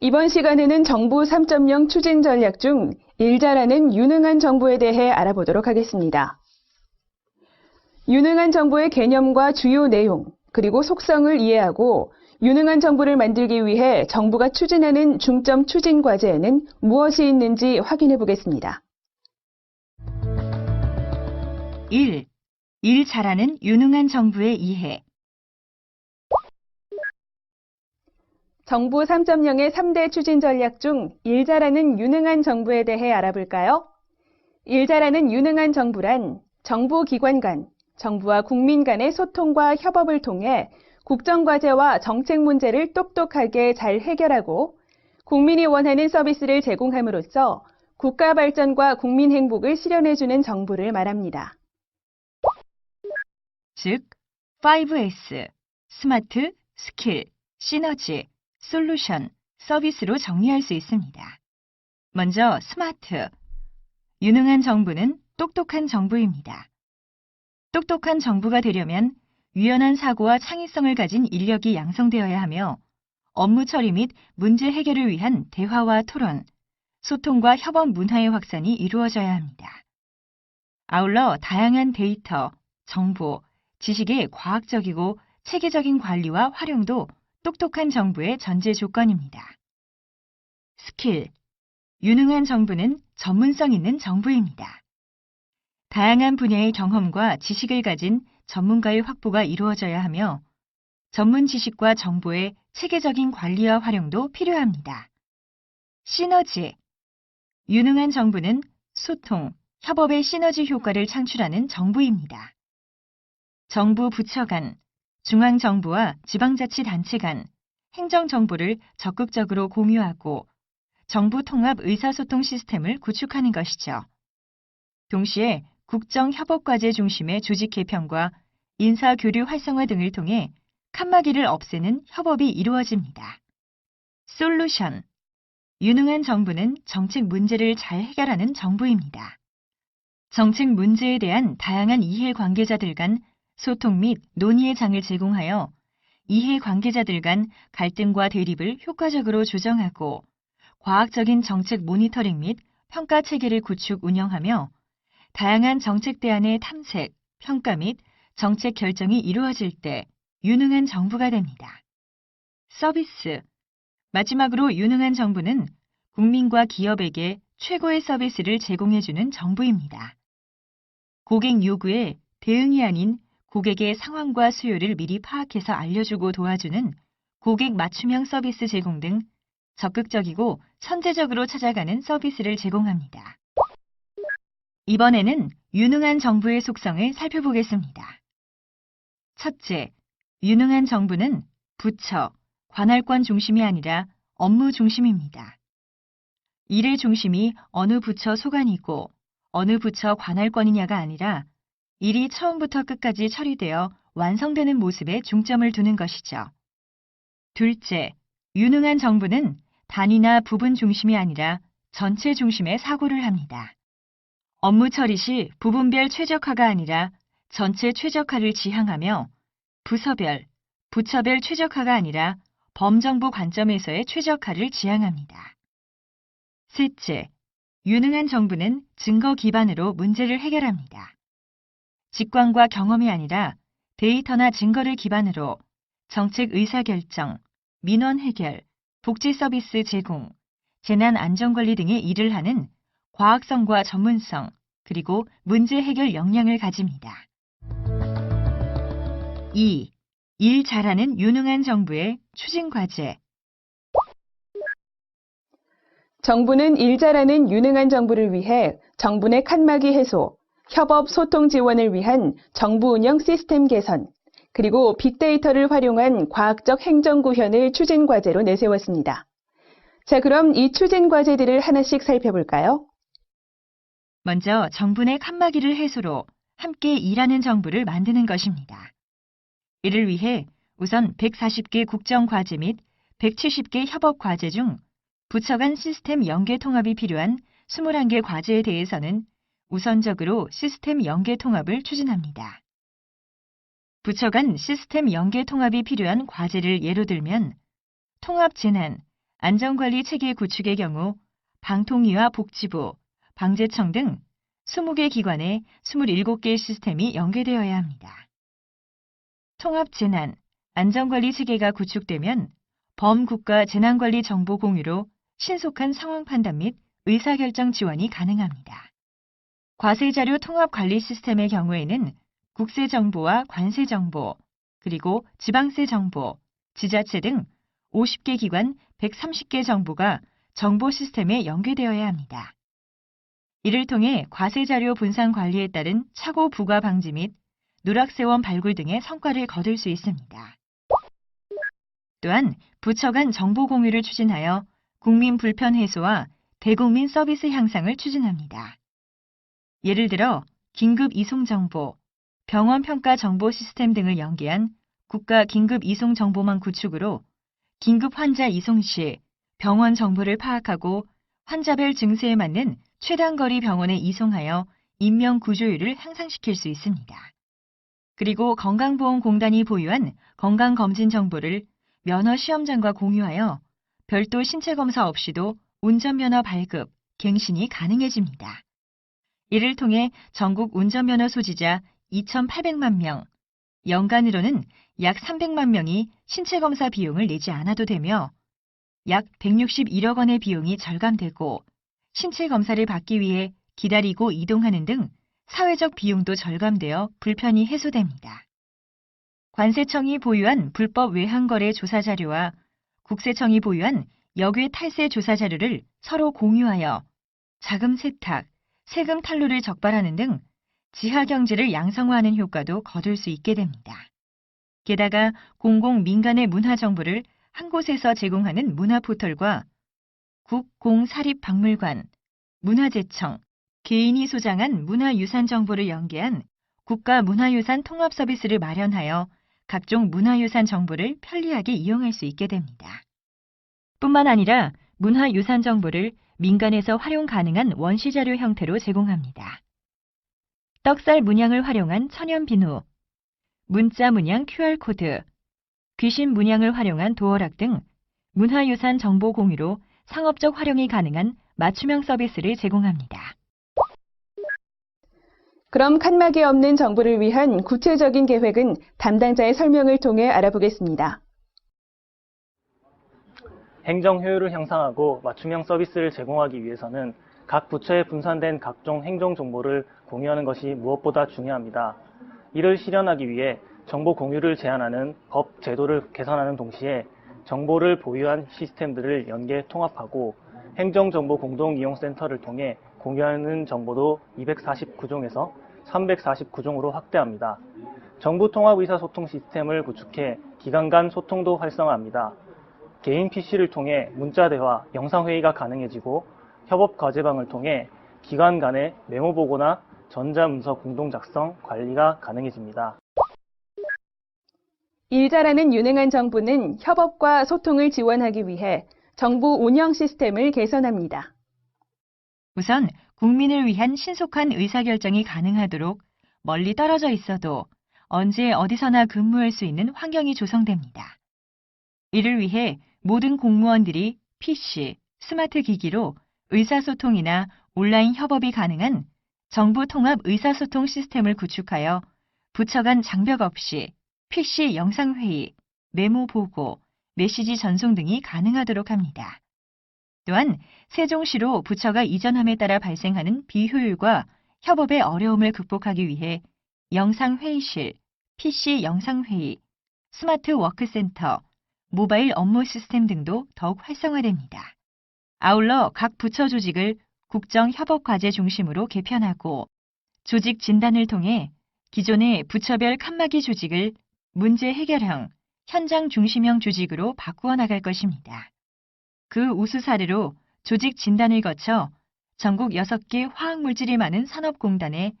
이번 시간에는 정부 3.0 추진 전략 중 일 잘하는 유능한 정부에 대해 알아보도록 하겠습니다. 유능한 정부의 개념과 주요 내용, 그리고 속성을 이해하고 유능한 정부를 만들기 위해 정부가 추진하는 중점 추진 과제에는 무엇이 있는지 확인해 보겠습니다. 1. 일 잘하는 유능한 정부의 이해. 정부 3.0의 3대 추진 전략 중 일 잘하는 유능한 정부에 대해 알아볼까요? 일 잘하는 유능한 정부란 정부 기관 간, 정부와 국민 간의 소통과 협업을 통해 국정과제와 정책 문제를 똑똑하게 잘 해결하고 국민이 원하는 서비스를 제공함으로써 국가 발전과 국민 행복을 실현해주는 정부를 말합니다. 즉, 5S, 스마트, 스킬, 시너지, 솔루션, 서비스로 정리할 수 있습니다. 먼저 스마트. 유능한 정부는 똑똑한 정부입니다. 똑똑한 정부가 되려면 유연한 사고와 창의성을 가진 인력이 양성되어야 하며 업무 처리 및 문제 해결을 위한 대화와 토론, 소통과 협업 문화의 확산이 이루어져야 합니다. 아울러 다양한 데이터, 정보, 지식의 과학적이고 체계적인 관리와 활용도 똑똑한 정부의 전제 조건입니다. 스킬. 유능한 정부는 전문성 있는 정부입니다. 다양한 분야의 경험과 지식을 가진 전문가의 확보가 이루어져야 하며 전문 지식과 정보의 체계적인 관리와 활용도 필요합니다. 시너지. 유능한 정부는 소통, 협업의 시너지 효과를 창출하는 정부입니다. 정부 부처 간, 중앙정부와 지방자치단체 간, 행정정보를 적극적으로 공유하고 정부 통합 의사소통 시스템을 구축하는 것이죠. 동시에 국정협업과제 중심의 조직 개편과 인사교류 활성화 등을 통해 칸막이를 없애는 협업이 이루어집니다. 솔루션. 유능한 정부는 정책 문제를 잘 해결하는 정부입니다. 정책 문제에 대한 다양한 이해관계자들 간 소통 및 논의의 장을 제공하여 이해관계자들 간 갈등과 대립을 효과적으로 조정하고 과학적인 정책 모니터링 및 평가 체계를 구축 운영하며 다양한 정책 대안의 탐색, 평가 및 정책 결정이 이루어질 때 유능한 정부가 됩니다. 서비스. 마지막으로 유능한 정부는 국민과 기업에게 최고의 서비스를 제공해주는 정부입니다. 고객 요구에 대응이 아닌 고객의 상황과 수요를 미리 파악해서 알려주고 도와주는 고객 맞춤형 서비스 제공 등 적극적이고 선제적으로 찾아가는 서비스를 제공합니다. 이번에는 유능한 정부의 속성을 살펴보겠습니다. 첫째, 유능한 정부는 부처, 관할권 중심이 아니라 업무 중심입니다. 일의 중심이 어느 부처 소관이고 어느 부처 관할권이냐가 아니라 일이 처음부터 끝까지 처리되어 완성되는 모습에 중점을 두는 것이죠. 둘째, 유능한 정부는 단위나 부분 중심이 아니라 전체 중심의 사고를 합니다. 업무 처리 시 부분별 최적화가 아니라 전체 최적화를 지향하며 부서별, 부처별 최적화가 아니라 범정부 관점에서의 최적화를 지향합니다. 셋째, 유능한 정부는 증거 기반으로 문제를 해결합니다. 직관과 경험이 아니라 데이터나 증거를 기반으로 정책 의사결정, 민원 해결, 복지 서비스 제공, 재난 안전관리 등의 일을 하는 과학성과 전문성, 그리고 문제 해결 역량을 가집니다. 2. 일 잘하는 유능한 정부의 추진 과제. 정부는 일 잘하는 유능한 정부를 위해 정부 내 칸막이 해소, 협업 소통 지원을 위한 정부 운영 시스템 개선, 그리고 빅데이터를 활용한 과학적 행정 구현을 추진 과제로 내세웠습니다. 자, 그럼 이 추진 과제들을 하나씩 살펴볼까요? 먼저 정부 내 칸막이를 해소로 함께 일하는 정부를 만드는 것입니다. 이를 위해 우선 140개 국정과제 및 170개 협업과제 중 부처 간 시스템 연계 통합이 필요한 21개 과제에 대해서는 우선적으로 시스템 연계 통합을 추진합니다. 부처 간 시스템 연계 통합이 필요한 과제를 예로 들면 통합재난, 안전관리 체계 구축의 경우 방통위와 복지부, 방재청 등 20개 기관에 27개의 시스템이 연계되어야 합니다. 통합재난, 안전관리 체계가 구축되면 범국가 재난관리 정보 공유로 신속한 상황 판단 및 의사결정 지원이 가능합니다. 과세자료 통합관리 시스템의 경우에는 국세정보와 관세정보, 그리고 지방세정보, 지자체 등 50개 기관 130개 정보가 정보 시스템에 연계되어야 합니다. 이를 통해 과세자료 분산 관리에 따른 착오 부과 방지 및 누락세원 발굴 등의 성과를 거둘 수 있습니다. 또한 부처 간 정보 공유를 추진하여 국민 불편 해소와 대국민 서비스 향상을 추진합니다. 예를 들어 긴급 이송 정보, 병원 평가 정보 시스템 등을 연계한 국가 긴급 이송 정보망 구축으로 긴급 환자 이송 시 병원 정보를 파악하고 환자별 증세에 맞는 최단거리 병원에 이송하여 인명 구조율을 향상시킬 수 있습니다. 그리고 건강보험공단이 보유한 건강검진 정보를 면허 시험장과 공유하여 별도 신체검사 없이도 운전면허 발급, 갱신이 가능해집니다. 이를 통해 전국 운전면허 소지자 2,800만 명, 연간으로는 약 300만 명이 신체검사 비용을 내지 않아도 되며 약 161억 원의 비용이 절감되고 신체검사를 받기 위해 기다리고 이동하는 등 사회적 비용도 절감되어 불편이 해소됩니다. 관세청이 보유한 불법 외환거래 조사 자료와 국세청이 보유한 역외 탈세 조사 자료를 서로 공유하여 자금 세탁, 세금 탈루를 적발하는 등 지하 경제를 양성화하는 효과도 거둘 수 있게 됩니다. 게다가 공공 민간의 문화 정보를 한 곳에서 제공하는 문화 포털과 국공사립박물관, 문화재청, 개인이 소장한 문화유산 정보를 연계한 국가문화유산 통합 서비스를 마련하여 각종 문화유산 정보를 편리하게 이용할 수 있게 됩니다. 뿐만 아니라 문화유산 정보를 민간에서 활용 가능한 원시자료 형태로 제공합니다. 떡살 문양을 활용한 천연 비누, 문자 문양 QR코드, 귀신 문양을 활용한 도어락 등 문화유산 정보 공유로 상업적 활용이 가능한 맞춤형 서비스를 제공합니다. 그럼 칸막이 없는 정부를 위한 구체적인 계획은 담당자의 설명을 통해 알아보겠습니다. 행정 효율을 향상하고 맞춤형 서비스를 제공하기 위해서는 각 부처에 분산된 각종 행정 정보를 공유하는 것이 무엇보다 중요합니다. 이를 실현하기 위해 정보 공유를 제한하는 법 제도를 개선하는 동시에 정보를 보유한 시스템들을 연계 통합하고 행정정보공동이용센터를 통해 공유하는 정보도 249종에서 349종으로 확대합니다. 정부 통합 의사소통 시스템을 구축해 기관 간 소통도 활성화합니다. 개인 PC를 통해 문자 대화, 영상회의가 가능해지고 협업 과제방을 통해 기관 간의 메모 보고나 전자문서 공동 작성, 관리가 가능해집니다. 일 잘하는 유능한 정부는 협업과 소통을 지원하기 위해 정부 운영 시스템을 개선합니다. 우선 국민을 위한 신속한 의사결정이 가능하도록 멀리 떨어져 있어도 언제 어디서나 근무할 수 있는 환경이 조성됩니다. 이를 위해 모든 공무원들이 PC, 스마트 기기로 의사소통이나 온라인 협업이 가능한 정부 통합 의사소통 시스템을 구축하여 부처 간 장벽 없이 PC 영상회의, 메모 보고, 메시지 전송 등이 가능하도록 합니다. 또한 세종시로 부처가 이전함에 따라 발생하는 비효율과 협업의 어려움을 극복하기 위해 영상회의실, PC 영상회의, 스마트 워크센터, 모바일 업무 시스템 등도 더욱 활성화됩니다. 아울러 각 부처 조직을 국정협업과제 중심으로 개편하고 조직 진단을 통해 기존의 부처별 칸막이 조직을 문제 해결형, 현장 중심형 조직으로 바꾸어 나갈 것입니다. 그 우수 사례로 조직 진단을 거쳐 전국 6개 화학물질이 많은 산업공단에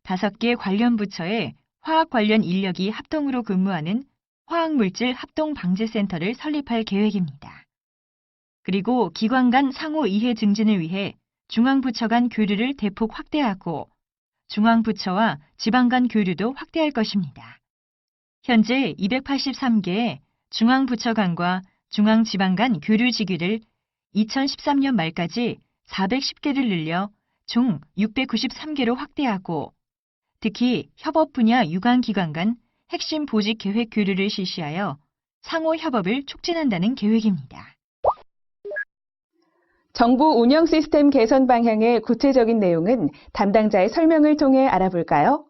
5개 관련 부처에 화학 관련 인력이 합동으로 근무하는 화학물질 합동방재센터를 설립할 계획입니다. 그리고 기관 간 상호 이해 증진을 위해 중앙부처 간 교류를 대폭 확대하고 중앙부처와 지방 간 교류도 확대할 것입니다. 현재 283개의 중앙부처 간과 중앙지방 간 교류 직위를 2013년 말까지 410개를 늘려 총 693개로 확대하고 특히 협업 분야 유관 기관 간 핵심 보직 계획 교류를 실시하여 상호 협업을 촉진한다는 계획입니다. 정부 운영 시스템 개선 방향의 구체적인 내용은 담당자의 설명을 통해 알아볼까요?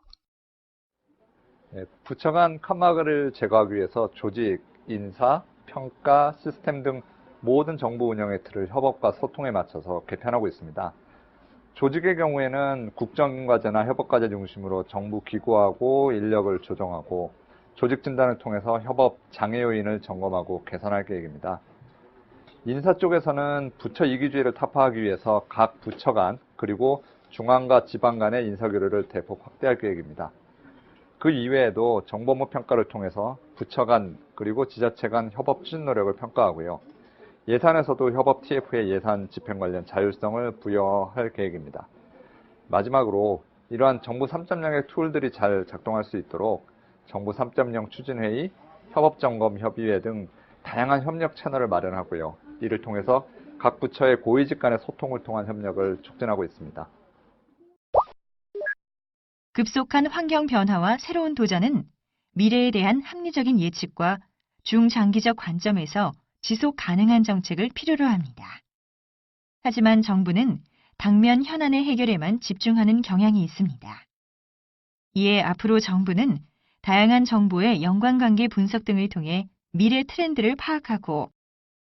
부처 간 칸막이를 제거하기 위해서 조직, 인사, 평가, 시스템 등 모든 정부 운영의 틀을 협업과 소통에 맞춰서 개편하고 있습니다. 조직의 경우에는 국정과제나 협업과제 중심으로 정부 기구하고 인력을 조정하고 조직 진단을 통해서 협업 장애 요인을 점검하고 개선할 계획입니다. 인사 쪽에서는 부처 이기주의를 타파하기 위해서 각 부처 간 그리고 중앙과 지방 간의 인사교류를 대폭 확대할 계획입니다. 그 이외에도 정보무 평가를 통해서 부처 간 그리고 지자체 간 협업 추진 노력을 평가하고요. 예산에서도 협업 TF의 예산 집행 관련 자율성을 부여할 계획입니다. 마지막으로 이러한 정부 3.0의 툴들이 잘 작동할 수 있도록 정부 3.0 추진회의, 협업점검협의회 등 다양한 협력 채널을 마련하고요. 이를 통해서 각 부처의 고위직 간의 소통을 통한 협력을 촉진하고 있습니다. 급속한 환경 변화와 새로운 도전은 미래에 대한 합리적인 예측과 중장기적 관점에서 지속 가능한 정책을 필요로 합니다. 하지만 정부는 당면 현안의 해결에만 집중하는 경향이 있습니다. 이에 앞으로 정부는 다양한 정보의 연관관계 분석 등을 통해 미래 트렌드를 파악하고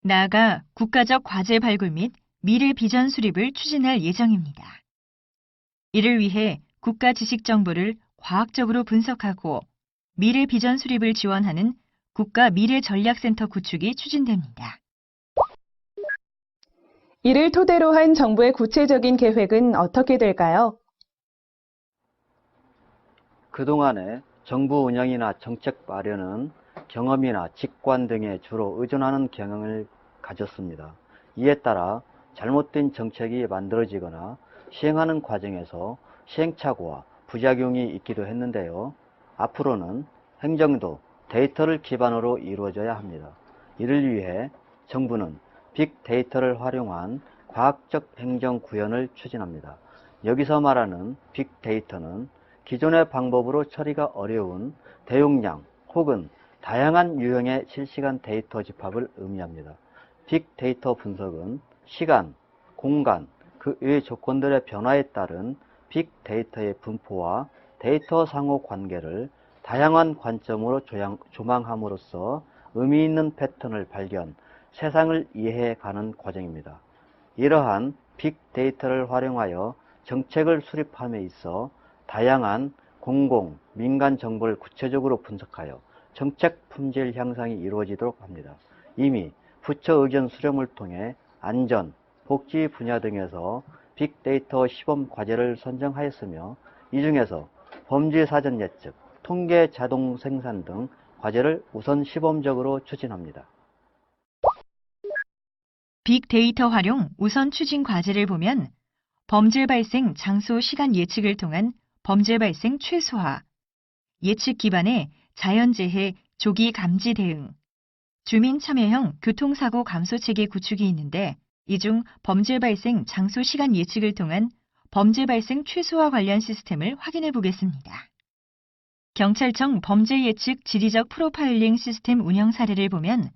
나아가 국가적 과제 발굴 및 미래 비전 수립을 추진할 예정입니다. 이를 위해 국가 지식 정보를 과학적으로 분석하고 미래 비전 수립을 지원하는 국가 미래 전략센터 구축이 추진됩니다. 이를 토대로 한 정부의 구체적인 계획은 어떻게 될까요? 그동안의 정부 운영이나 정책 마련은 경험이나 직관 등에 주로 의존하는 경향을 가졌습니다. 이에 따라 잘못된 정책이 만들어지거나 시행하는 과정에서 시행착오와 부작용이 있기도 했는데요. 앞으로는 행정도 데이터를 기반으로 이루어져야 합니다. 이를 위해 정부는 빅데이터를 활용한 과학적 행정 구현을 추진합니다. 여기서 말하는 빅데이터는 기존의 방법으로 처리가 어려운 대용량 혹은 다양한 유형의 실시간 데이터 집합을 의미합니다. 빅데이터 분석은 시간, 공간, 그 외 조건들의 변화에 따른 빅데이터의 분포와 데이터 상호 관계를 다양한 관점으로 조망함으로써 의미 있는 패턴을 발견, 세상을 이해해가는 과정입니다. 이러한 빅데이터를 활용하여 정책을 수립함에 있어 다양한 공공, 민간 정보를 구체적으로 분석하여 정책 품질 향상이 이루어지도록 합니다. 이미 부처 의견 수렴을 통해 안전, 복지 분야 등에서 빅데이터 시범 과제를 선정하였으며 이 중에서 범죄 사전 예측, 통계 자동 생산 등 과제를 우선 시범적으로 추진합니다. 빅데이터 활용 우선 추진 과제를 보면 범죄 발생 장소 시간 예측을 통한 범죄 발생 최소화, 예측 기반의 자연재해 조기 감지 대응, 주민 참여형 교통사고 감소 체계 구축이 있는데 이 중 범죄 발생 장소 시간 예측을 통한 범죄 발생 최소화 관련 시스템을 확인해 보겠습니다. 경찰청 범죄 예측 지리적 프로파일링 시스템 운영 사례를 보면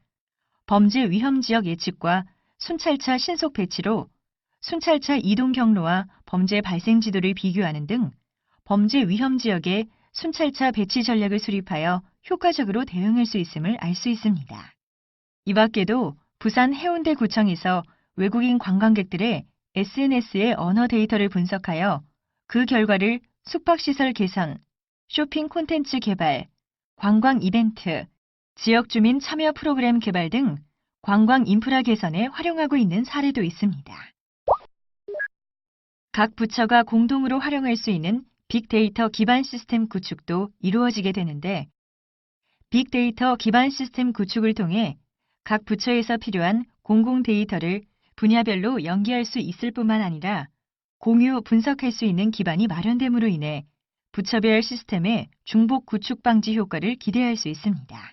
범죄 위험 지역 예측과 순찰차 신속 배치로 순찰차 이동 경로와 범죄 발생 지도를 비교하는 등 범죄 위험 지역에 순찰차 배치 전략을 수립하여 효과적으로 대응할 수 있음을 알 수 있습니다. 이 밖에도 부산 해운대 구청에서 외국인 관광객들의 SNS의 언어 데이터를 분석하여 그 결과를 숙박시설 개선, 쇼핑 콘텐츠 개발, 관광 이벤트, 지역 주민 참여 프로그램 개발 등 관광 인프라 개선에 활용하고 있는 사례도 있습니다. 각 부처가 공동으로 활용할 수 있는 빅데이터 기반 시스템 구축도 이루어지게 되는데 빅데이터 기반 시스템 구축을 통해 각 부처에서 필요한 공공 데이터를 분야별로 연계할 수 있을 뿐만 아니라 공유, 분석할 수 있는 기반이 마련됨으로 인해 부처별 시스템의 중복 구축 방지 효과를 기대할 수 있습니다.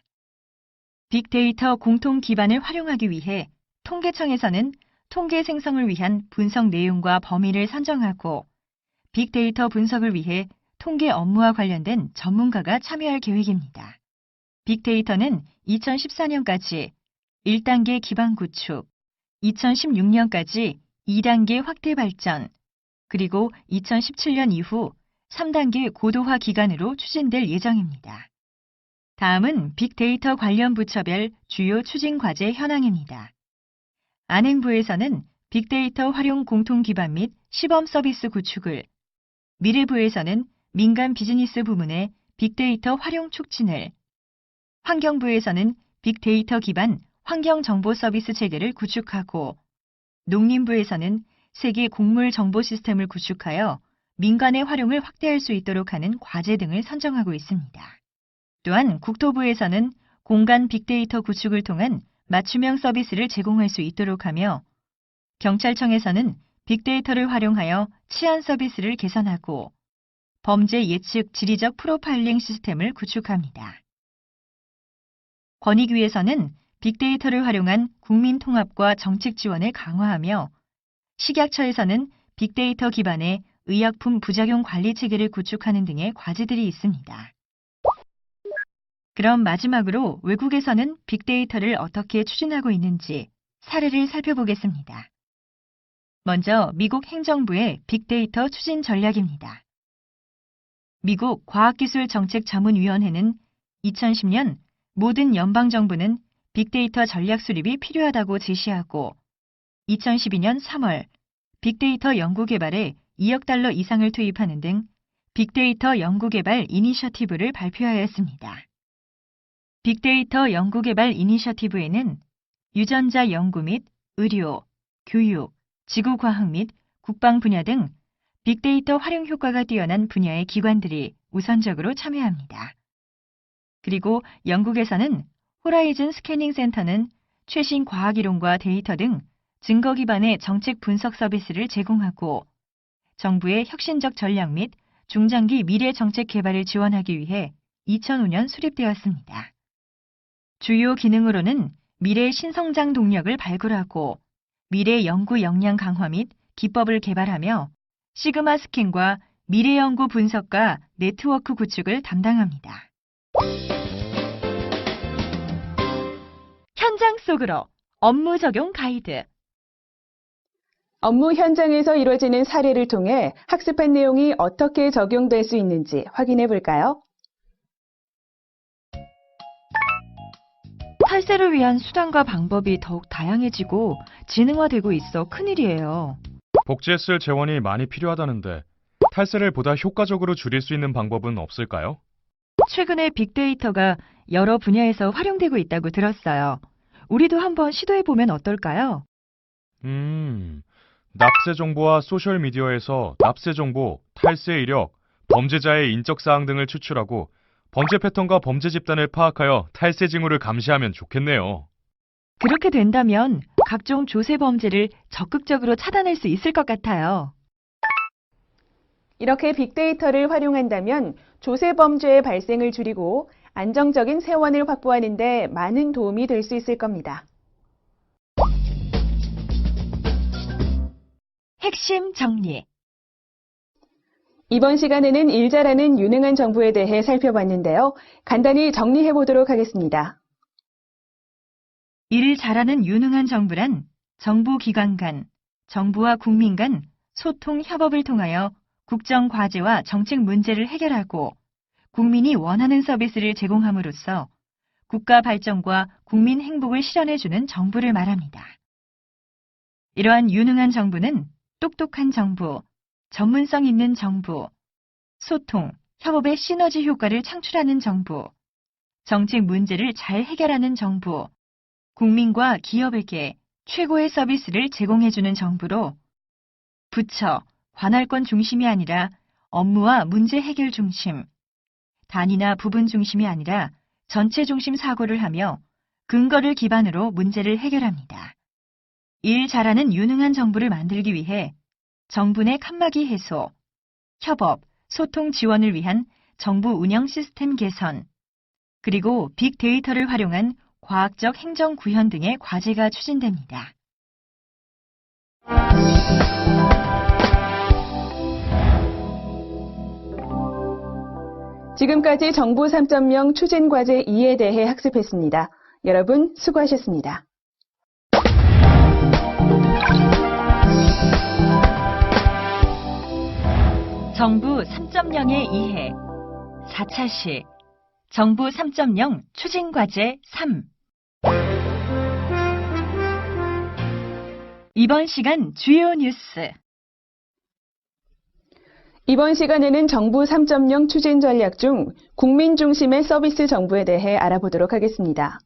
빅데이터 공통 기반을 활용하기 위해 통계청에서는 통계 생성을 위한 분석 내용과 범위를 선정하고 빅데이터 분석을 위해 통계 업무와 관련된 전문가가 참여할 계획입니다. 빅데이터는 2014년까지 1단계 기반 구축, 2016년까지 2단계 확대 발전, 그리고 2017년 이후 3단계 고도화 기간으로 추진될 예정입니다. 다음은 빅데이터 관련 부처별 주요 추진 과제 현황입니다. 안행부에서는 빅데이터 활용 공통 기반 및 시범 서비스 구축을, 미래부에서는 민간 비즈니스 부문의 빅데이터 활용 촉진을, 환경부에서는 빅데이터 기반 환경 정보 서비스 체계를 구축하고, 농림부에서는 세계 곡물 정보 시스템을 구축하여 민간의 활용을 확대할 수 있도록 하는 과제 등을 선정하고 있습니다. 또한 국토부에서는 공간 빅데이터 구축을 통한 맞춤형 서비스를 제공할 수 있도록 하며, 경찰청에서는 빅데이터를 활용하여 치안 서비스를 개선하고 범죄 예측 지리적 프로파일링 시스템을 구축합니다. 권익위에서는 빅데이터를 활용한 국민 통합과 정책 지원을 강화하며 식약처에서는 빅데이터 기반의 의약품 부작용 관리 체계를 구축하는 등의 과제들이 있습니다. 그럼 마지막으로 외국에서는 빅데이터를 어떻게 추진하고 있는지 사례를 살펴보겠습니다. 먼저 미국 행정부의 빅데이터 추진 전략입니다. 미국 과학기술정책자문위원회는 2010년 모든 연방정부는 빅데이터 전략 수립이 필요하다고 제시하고 2012년 3월 빅데이터 연구개발에 2억 달러 이상을 투입하는 등 빅데이터 연구개발 이니셔티브를 발표하였습니다. 빅데이터 연구개발 이니셔티브에는 유전자 연구 및 의료, 교육, 지구과학 및 국방 분야 등 빅데이터 활용 효과가 뛰어난 분야의 기관들이 우선적으로 참여합니다. 그리고 영국에서는 호라이즌 스캐닝 센터는 최신 과학이론과 데이터 등 증거 기반의 정책 분석 서비스를 제공하고 정부의 혁신적 전략 및 중장기 미래 정책 개발을 지원하기 위해 2005년 수립되었습니다. 주요 기능으로는 미래 신성장 동력을 발굴하고 미래 연구 역량 강화 및 기법을 개발하며 시그마 스캔과 미래 연구 분석과 네트워크 구축을 담당합니다. 현장 속으로 업무 적용 가이드. 업무 현장에서 이루어지는 사례를 통해 학습한 내용이 어떻게 적용될 수 있는지 확인해 볼까요? 탈세를 위한 수단과 방법이 더욱 다양해지고 지능화되고 있어 큰일이에요. 복지에 쓸 재원이 많이 필요하다는데 탈세를 보다 효과적으로 줄일 수 있는 방법은 없을까요? 최근에 빅데이터가 여러 분야에서 활용되고 있다고 들었어요. 우리도 한번 시도해보면 어떨까요? 납세 정보와 소셜미디어에서 납세 정보, 탈세 이력, 범죄자의 인적사항 등을 추출하고 범죄 패턴과 범죄 집단을 파악하여 탈세 징후를 감시하면 좋겠네요. 그렇게 된다면 각종 조세 범죄를 적극적으로 차단할 수 있을 것 같아요. 이렇게 빅데이터를 활용한다면 조세 범죄의 발생을 줄이고 안정적인 세원을 확보하는 데 많은 도움이 될 수 있을 겁니다. 핵심 정리. 이번 시간에는 일 잘하는 유능한 정부에 대해 살펴봤는데요. 간단히 정리해 보도록 하겠습니다. 일 잘하는 유능한 정부란 정부 기관 간, 정부와 국민 간 소통 협업을 통하여 국정 과제와 정책 문제를 해결하고 국민이 원하는 서비스를 제공함으로써 국가 발전과 국민 행복을 실현해주는 정부를 말합니다. 이러한 유능한 정부는 똑똑한 정부, 전문성 있는 정부, 소통, 협업의 시너지 효과를 창출하는 정부, 정책 문제를 잘 해결하는 정부, 국민과 기업에게 최고의 서비스를 제공해주는 정부로 부처, 관할권 중심이 아니라 업무와 문제 해결 중심, 단위나 부분 중심이 아니라 전체 중심 사고를 하며 근거를 기반으로 문제를 해결합니다. 일 잘하는 유능한 정부를 만들기 위해 정부 내 칸막이 해소, 협업, 소통 지원을 위한 정부 운영 시스템 개선, 그리고 빅데이터를 활용한 과학적 행정 구현 등의 과제가 추진됩니다. 지금까지 정부 3.0 추진 과제 2에 대해 학습했습니다. 여러분 수고하셨습니다. 정부 3.0의 이해 4차 시 정부 3.0 추진 과제 3. 이번 시간 주요 뉴스. 이번 시간에는 정부 3.0 추진 전략 중 국민 중심의 서비스 정부에 대해 알아보도록 하겠습니다.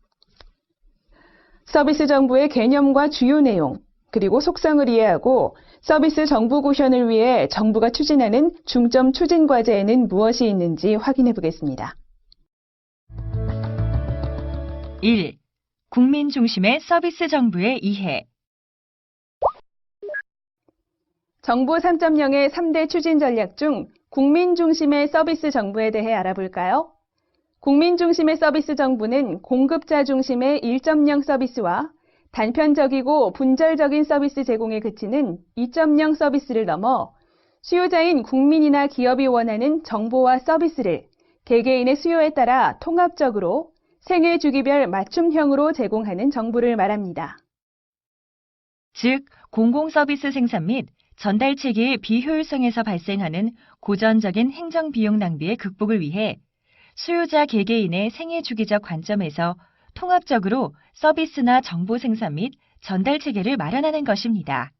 서비스 정부의 개념과 주요 내용, 그리고 속성을 이해하고 서비스 정부 구현을 위해 정부가 추진하는 중점 추진 과제에는 무엇이 있는지 확인해 보겠습니다. 1. 국민 중심의 서비스 정부의 이해. 정부 3.0의 3대 추진 전략 중 국민 중심의 서비스 정부에 대해 알아볼까요? 국민 중심의 서비스 정부는 공급자 중심의 1.0 서비스와 단편적이고 분절적인 서비스 제공에 그치는 2.0 서비스를 넘어 수요자인 국민이나 기업이 원하는 정보와 서비스를 개개인의 수요에 따라 통합적으로 생애 주기별 맞춤형으로 제공하는 정부를 말합니다. 즉, 공공서비스 생산 및 전달 체계의 비효율성에서 발생하는 고전적인 행정 비용 낭비의 극복을 위해 수요자 개개인의 생애 주기적 관점에서 통합적으로 서비스나 정보 생산 및 전달 체계를 마련하는 것입니다.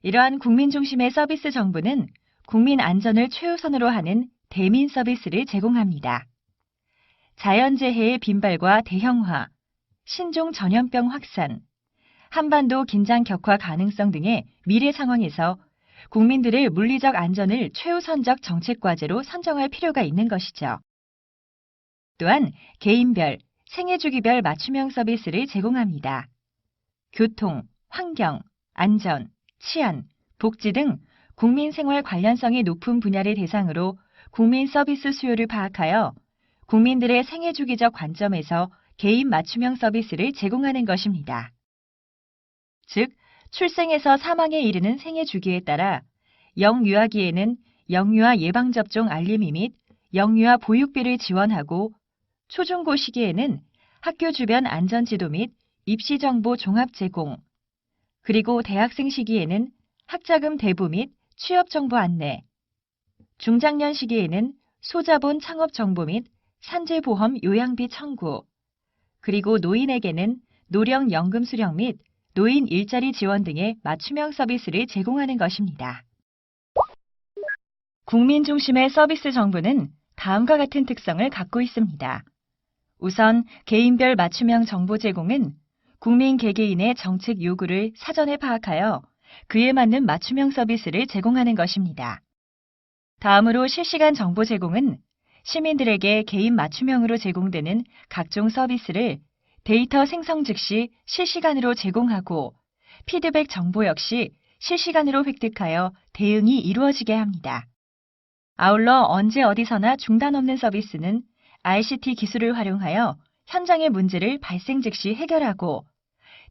이러한 국민 중심의 서비스 정부는 국민 안전을 최우선으로 하는 대민 서비스를 제공합니다. 자연재해의 빈발과 대형화, 신종 전염병 확산, 한반도 긴장 격화 가능성 등의 미래 상황에서 국민들의 물리적 안전을 최우선적 정책 과제로 선정할 필요가 있는 것이죠. 또한 개인별, 생애주기별 맞춤형 서비스를 제공합니다. 교통, 환경, 안전, 치안, 복지 등 국민 생활 관련성이 높은 분야를 대상으로 국민 서비스 수요를 파악하여 국민들의 생애주기적 관점에서 개인 맞춤형 서비스를 제공하는 것입니다. 즉, 출생에서 사망에 이르는 생애 주기에 따라 영유아기에는 영유아 예방접종 알림이 및 영유아 보육비를 지원하고 초중고 시기에는 학교 주변 안전지도 및 입시정보 종합 제공, 그리고 대학생 시기에는 학자금 대부 및 취업정보 안내, 중장년 시기에는 소자본 창업 정보 및 산재보험 요양비 청구, 그리고 노인에게는 노령연금 수령 및 노인 일자리 지원 등의 맞춤형 서비스를 제공하는 것입니다. 국민 중심의 서비스 정부는 다음과 같은 특성을 갖고 있습니다. 우선 개인별 맞춤형 정보 제공은 국민 개개인의 정책 요구를 사전에 파악하여 그에 맞는 맞춤형 서비스를 제공하는 것입니다. 다음으로 실시간 정보 제공은 시민들에게 개인 맞춤형으로 제공되는 각종 서비스를 데이터 생성 즉시 실시간으로 제공하고 피드백 정보 역시 실시간으로 획득하여 대응이 이루어지게 합니다. 아울러 언제 어디서나 중단 없는 서비스는 ICT 기술을 활용하여 현장의 문제를 발생 즉시 해결하고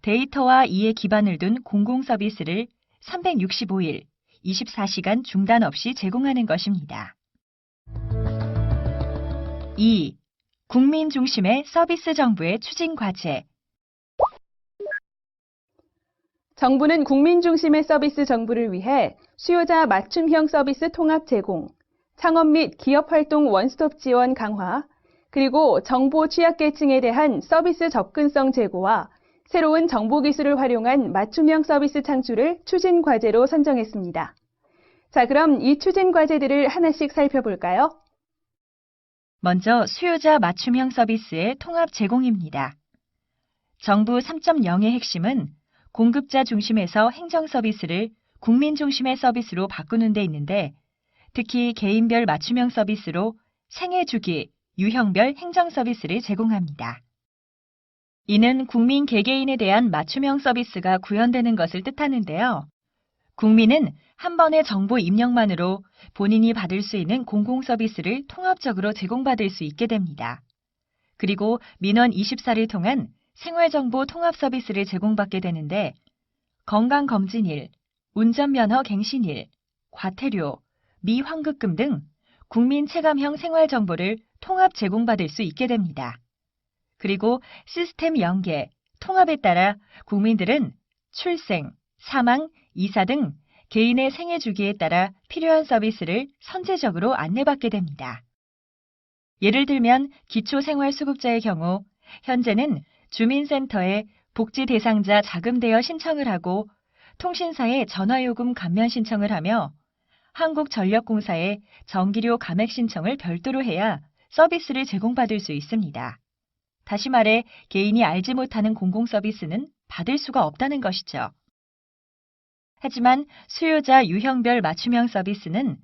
데이터와 이에 기반을 둔 공공 서비스를 365일, 24시간 중단 없이 제공하는 것입니다. 2. 국민 중심의 서비스 정부의 추진 과제. 정부는 국민 중심의 서비스 정부를 위해 수요자 맞춤형 서비스 통합 제공, 창업 및 기업 활동 원스톱 지원 강화, 그리고 정보 취약계층에 대한 서비스 접근성 제고와 새로운 정보기술을 활용한 맞춤형 서비스 창출을 추진 과제로 선정했습니다. 자, 그럼 이 추진 과제들을 하나씩 살펴볼까요? 먼저 수요자 맞춤형 서비스의 통합 제공입니다. 정부 3.0의 핵심은 공급자 중심에서 행정 서비스를 국민 중심의 서비스로 바꾸는 데 있는데 특히 개인별 맞춤형 서비스로 생애 주기, 유형별 행정 서비스를 제공합니다. 이는 국민 개개인에 대한 맞춤형 서비스가 구현되는 것을 뜻하는데요. 국민은 한 번의 정보 입력만으로 본인이 받을 수 있는 공공 서비스를 통합적으로 제공받을 수 있게 됩니다. 그리고 민원 24를 통한 생활정보 통합 서비스를 제공받게 되는데 건강검진일, 운전면허 갱신일, 과태료, 미환급금 등 국민 체감형 생활정보를 통합 제공받을 수 있게 됩니다. 그리고 시스템 연계, 통합에 따라 국민들은 출생, 사망, 이사 등 개인의 생애 주기에 따라 필요한 서비스를 선제적으로 안내받게 됩니다. 예를 들면 기초생활수급자의 경우 현재는 주민센터에 복지 대상자 자금 대여 신청을 하고 통신사에 전화요금 감면 신청을 하며 한국전력공사에 전기료 감액 신청을 별도로 해야 서비스를 제공받을 수 있습니다. 다시 말해 개인이 알지 못하는 공공 서비스는 받을 수가 없다는 것이죠. 하지만 수요자 유형별 맞춤형 서비스는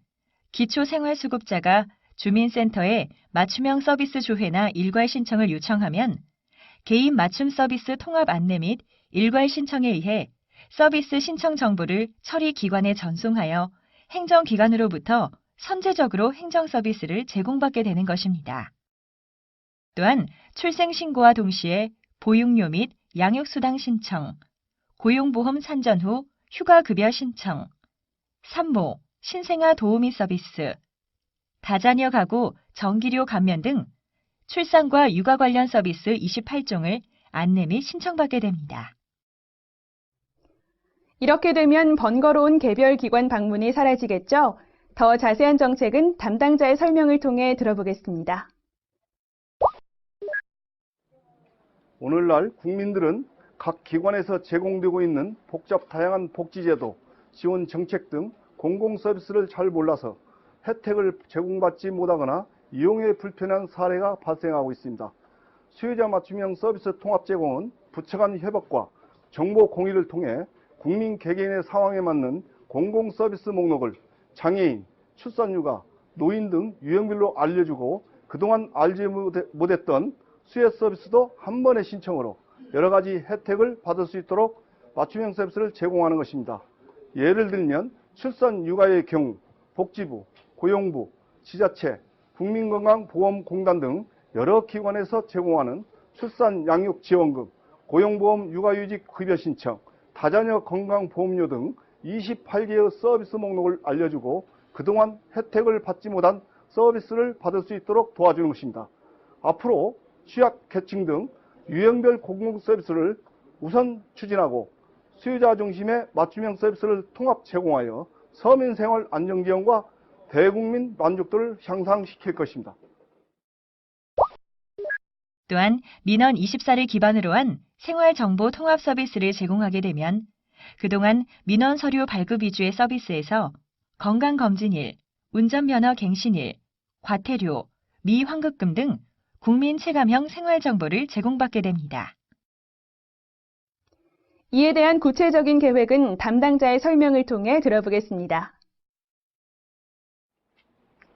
기초생활수급자가 주민센터에 맞춤형 서비스 조회나 일괄 신청을 요청하면 개인 맞춤 서비스 통합 안내 및 일괄 신청에 의해 서비스 신청 정보를 처리기관에 전송하여 행정기관으로부터 선제적으로 행정 서비스를 제공받게 되는 것입니다. 또한 출생신고와 동시에 보육료 및 양육수당 신청, 고용보험 산전 후 휴가급여 신청, 산모, 신생아 도우미 서비스, 다자녀 가구 전기료 감면 등 출산과 육아 관련 서비스 28종을 안내 및 신청받게 됩니다. 이렇게 되면 번거로운 개별 기관 방문이 사라지겠죠? 더 자세한 정책은 담당자의 설명을 통해 들어보겠습니다. 오늘날 국민들은 각 기관에서 제공되고 있는 복잡 다양한 복지제도, 지원 정책 등 공공 서비스를 잘 몰라서 혜택을 제공받지 못하거나 이용에 불편한 사례가 발생하고 있습니다. 수요자 맞춤형 서비스 통합 제공은 부처 간 협업과 정보 공유를 통해 국민 개개인의 상황에 맞는 공공 서비스 목록을 장애인, 출산휴가, 노인 등 유형별로 알려주고 그동안 알지 못했던 수혜 서비스도 한 번의 신청으로 여러 가지 혜택을 받을 수 있도록 맞춤형 서비스를 제공하는 것입니다. 예를 들면 출산 육아의 경우 복지부, 고용부, 지자체, 국민건강보험공단 등 여러 기관에서 제공하는 출산 양육 지원금, 고용보험 육아휴직 급여 신청, 다자녀 건강보험료 등 28개의 서비스 목록을 알려주고 그동안 혜택을 받지 못한 서비스를 받을 수 있도록 도와주는 것입니다. 앞으로 취약계층 등 유형별 공공 서비스를 우선 추진하고 수요자 중심의 맞춤형 서비스를 통합 제공하여 서민 생활 안정 지원과 대국민 만족도를 향상시킬 것입니다. 또한 민원 24를 기반으로 한 생활정보 통합 서비스를 제공하게 되면 그동안 민원 서류 발급 위주의 서비스에서 건강검진일, 운전면허 갱신일, 과태료, 미환급금 등 국민 체감형 생활정보를 제공받게 됩니다. 이에 대한 구체적인 계획은 담당자의 설명을 통해 들어보겠습니다.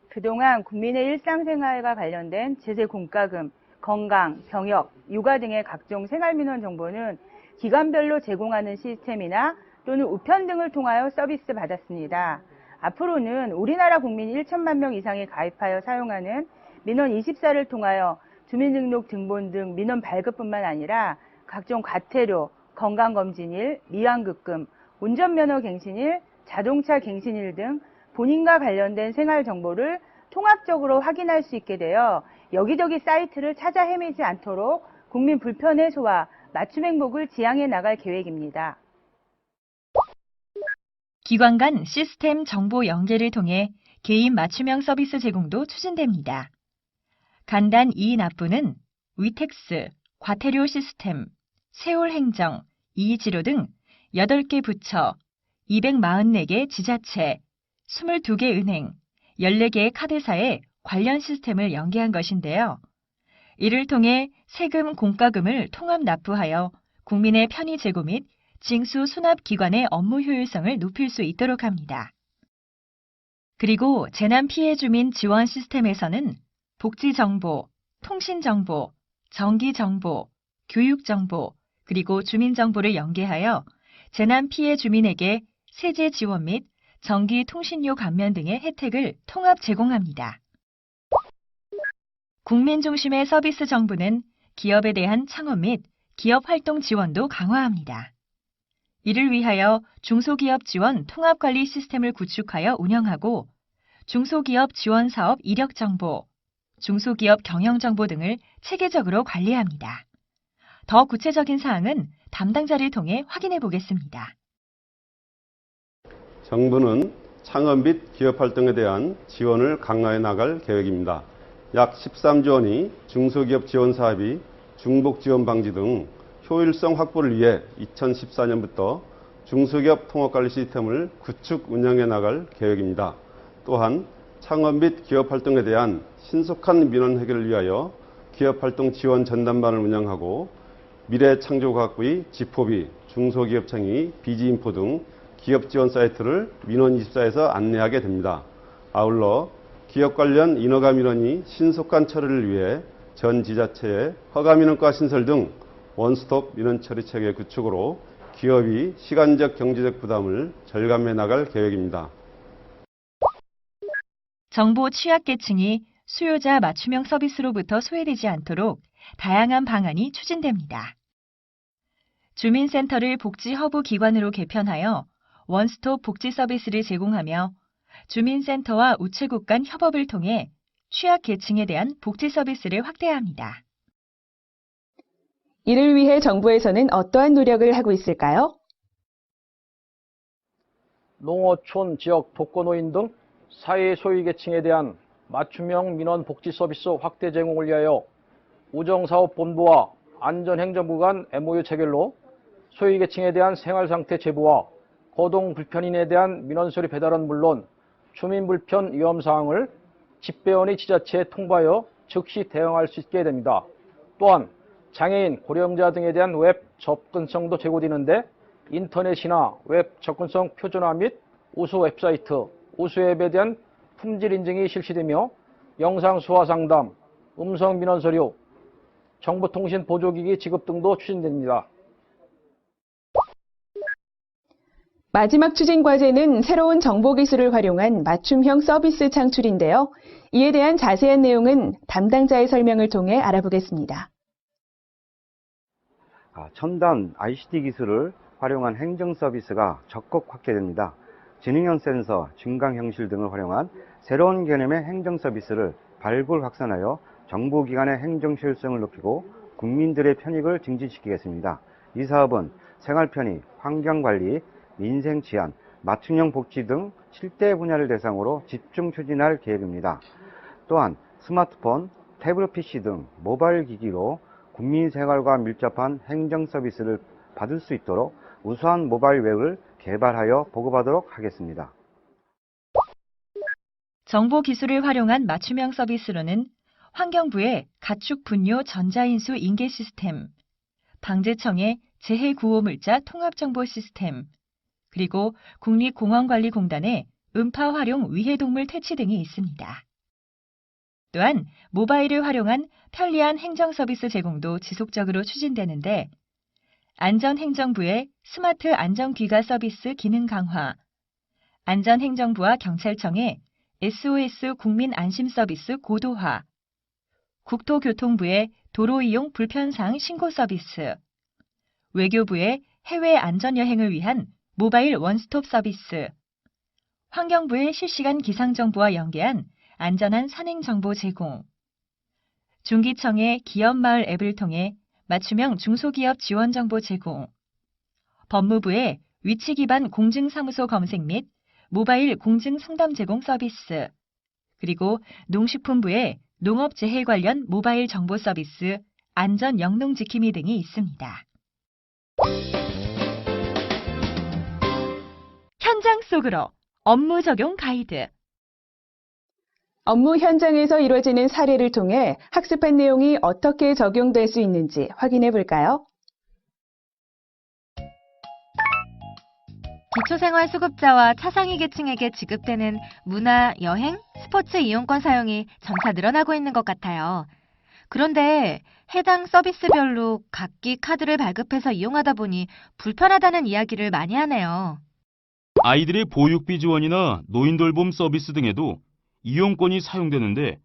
그동안 국민의 일상생활과 관련된 제세 공과금, 건강, 병역, 육아 등의 각종 생활민원 정보는 기관별로 제공하는 시스템이나 또는 우편 등을 통하여 서비스 받았습니다. 앞으로는 우리나라 국민 1천만 명 이상이 가입하여 사용하는 민원 24를 통하여 주민등록 등본 등 민원 발급뿐만 아니라 각종 과태료, 건강검진일, 미환급금, 운전면허 갱신일, 자동차 갱신일 등 본인과 관련된 생활 정보를 통합적으로 확인할 수 있게 되어 여기저기 사이트를 찾아 헤매지 않도록 국민 불편 해소와 맞춤 행복을 지향해 나갈 계획입니다. 기관 간 시스템 정보 연계를 통해 개인 맞춤형 서비스 제공도 추진됩니다. 간단 이납부는 위택스, 과태료 시스템, 세월행정, 이지로 등 8개 부처, 244개 지자체, 22개 은행, 14개의 카드사의 관련 시스템을 연계한 것인데요. 이를 통해 세금, 공과금을 통합 납부하여 국민의 편의 제고 및 징수 수납 기관의 업무 효율성을 높일 수 있도록 합니다. 그리고 재난 피해 주민 지원 시스템에서는 복지 정보, 통신 정보, 전기 정보, 교육 정보, 그리고 주민 정보를 연계하여 재난 피해 주민에게 세제 지원 및 전기 통신료 감면 등의 혜택을 통합 제공합니다. 국민 중심의 서비스 정부는 기업에 대한 창업 및 기업 활동 지원도 강화합니다. 이를 위하여 중소기업 지원 통합관리 시스템을 구축하여 운영하고 중소기업 지원 사업 이력 정보, 중소기업 경영 정보 등을 체계적으로 관리합니다. 더 구체적인 사항은 담당자를 통해 확인해 보겠습니다. 정부는 창업 및 기업 활동에 대한 지원을 강화해 나갈 계획입니다. 약 13조 원이 중소기업 지원 사업이 중복 지원 방지 등 효율성 확보를 위해 2014년부터 중소기업 통합관리 시스템을 구축 운영해 나갈 계획입니다. 또한 창업 및 기업 활동에 대한 신속한 민원 해결을 위하여 기업 활동 지원 전담반을 운영하고 미래창조과학부의 지포비, 중소기업청이 비지인포 등 기업 지원 사이트를 민원24에서 안내하게 됩니다. 아울러 기업 관련 인허가 민원이 신속한 처리를 위해 전 지자체에 허가민원과 신설 등 원스톱 민원 처리 체계 구축으로 기업이 시간적 경제적 부담을 절감해 나갈 계획입니다. 정보 취약계층이 수요자 맞춤형 서비스로부터 소외되지 않도록 다양한 방안이 추진됩니다. 주민센터를 복지 허브 기관으로 개편하여 원스톱 복지 서비스를 제공하며 주민센터와 우체국 간 협업을 통해 취약계층에 대한 복지 서비스를 확대합니다. 이를 위해 정부에서는 어떠한 노력을 하고 있을까요? 농어촌 지역 독거노인 등 사회 소외계층에 대한 맞춤형 민원 복지 서비스 확대 제공을 위하여 우정사업본부와 안전행정부 간 MOU 체결로 소외계층에 대한 생활상태 제보와 거동불편인에 대한 민원서류 배달은 물론 주민불편 위험사항을 집배원의 지자체에 통보하여 즉시 대응할 수 있게 됩니다. 또한 장애인, 고령자 등에 대한 웹 접근성도 제고되는데 인터넷이나 웹 접근성 표준화 및 우수 웹사이트, 우수 앱에 대한 품질 인증이 실시되며 영상 수화 상담, 음성 민원 서류, 정보통신 보조기기 지급 등도 추진됩니다. 마지막 추진 과제는 새로운 정보기술을 활용한 맞춤형 서비스 창출인데요. 이에 대한 자세한 내용은 담당자의 설명을 통해 알아보겠습니다. 첨단 ICT 기술을 활용한 행정 서비스가 적극 확대됩니다. 지능형 센서, 증강 형실 등을 활용한 새로운 개념의 행정 서비스를 발굴 확산하여 정부기관의 행정 효율성을 높이고 국민들의 편익을 증진시키겠습니다. 이 사업은 생활편의, 환경관리, 민생치안, 맞춤형 복지 등 7대 분야를 대상으로 집중 추진할 계획입니다. 또한 스마트폰, 태블릿 PC 등 모바일 기기로 국민 생활과 밀접한 행정 서비스를 받을 수 있도록 우수한 모바일 웹을 개발하여 보급하도록 하겠습니다. 정보 기술을 활용한 맞춤형 서비스로는 환경부의 가축 분뇨 전자인수 인계 시스템, 방재청의 재해 구호물자 통합정보 시스템, 그리고 국립공원관리공단의 음파 활용 위해동물 퇴치 등이 있습니다. 또한 모바일을 활용한 편리한 행정 서비스 제공도 지속적으로 추진되는데 안전행정부의 스마트 안전귀가 서비스 기능 강화, 안전행정부와 경찰청의 SOS 국민 안심 서비스 고도화, 국토교통부의 도로 이용 불편사항 신고 서비스, 외교부의 해외 안전여행을 위한 모바일 원스톱 서비스, 환경부의 실시간 기상정보와 연계한 안전한 산행정보 제공, 중기청의 기업마을 앱을 통해 맞춤형 중소기업 지원정보 제공, 법무부의 위치 기반 공증사무소 검색 및 모바일 공증상담 제공 서비스, 그리고 농식품부의 농업재해 관련 모바일 정보 서비스 안전 영농 지킴이 등이 있습니다. 현장 속으로 업무 적용 가이드. 업무 현장에서 이루어지는 사례를 통해 학습한 내용이 어떻게 적용될 수 있는지 확인해 볼까요? 기초생활수급자와 차상위 계층에게 지급되는 문화, 여행, 스포츠 이용권 사용이 점차 늘어나고 있는 것 같아요. 그런데 해당 서비스별로 각기 카드를 발급해서 이용하다 보니 불편하다는 이야기를 많이 하네요. 아이들의 보육비 지원이나 노인돌봄 서비스 등에도 이용권이 사용되는데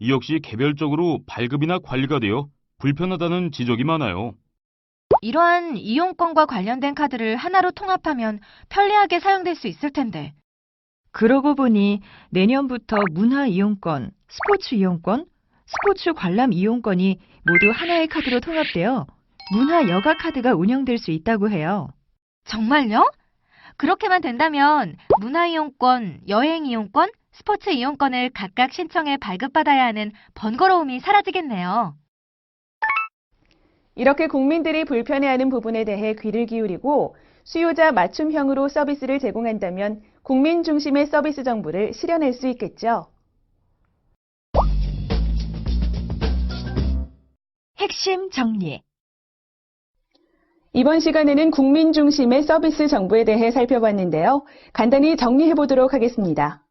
이 역시 개별적으로 발급이나 관리가 되어 불편하다는 지적이 많아요. 이러한 이용권과 관련된 카드를 하나로 통합하면 편리하게 사용될 수 있을 텐데. 그러고 보니 내년부터 문화 이용권, 스포츠 이용권, 스포츠 관람 이용권이 모두 하나의 카드로 통합되어 문화 여가 카드가 운영될 수 있다고 해요. 정말요? 그렇게만 된다면 문화 이용권, 여행 이용권, 스포츠 이용권을 각각 신청해 발급받아야 하는 번거로움이 사라지겠네요. 이렇게 국민들이 불편해하는 부분에 대해 귀를 기울이고 수요자 맞춤형으로 서비스를 제공한다면 국민 중심의 서비스 정부를 실현할 수 있겠죠. 핵심 정리. 이번 시간에는 국민 중심의 서비스 정부에 대해 살펴봤는데요. 간단히 정리해 보도록 하겠습니다.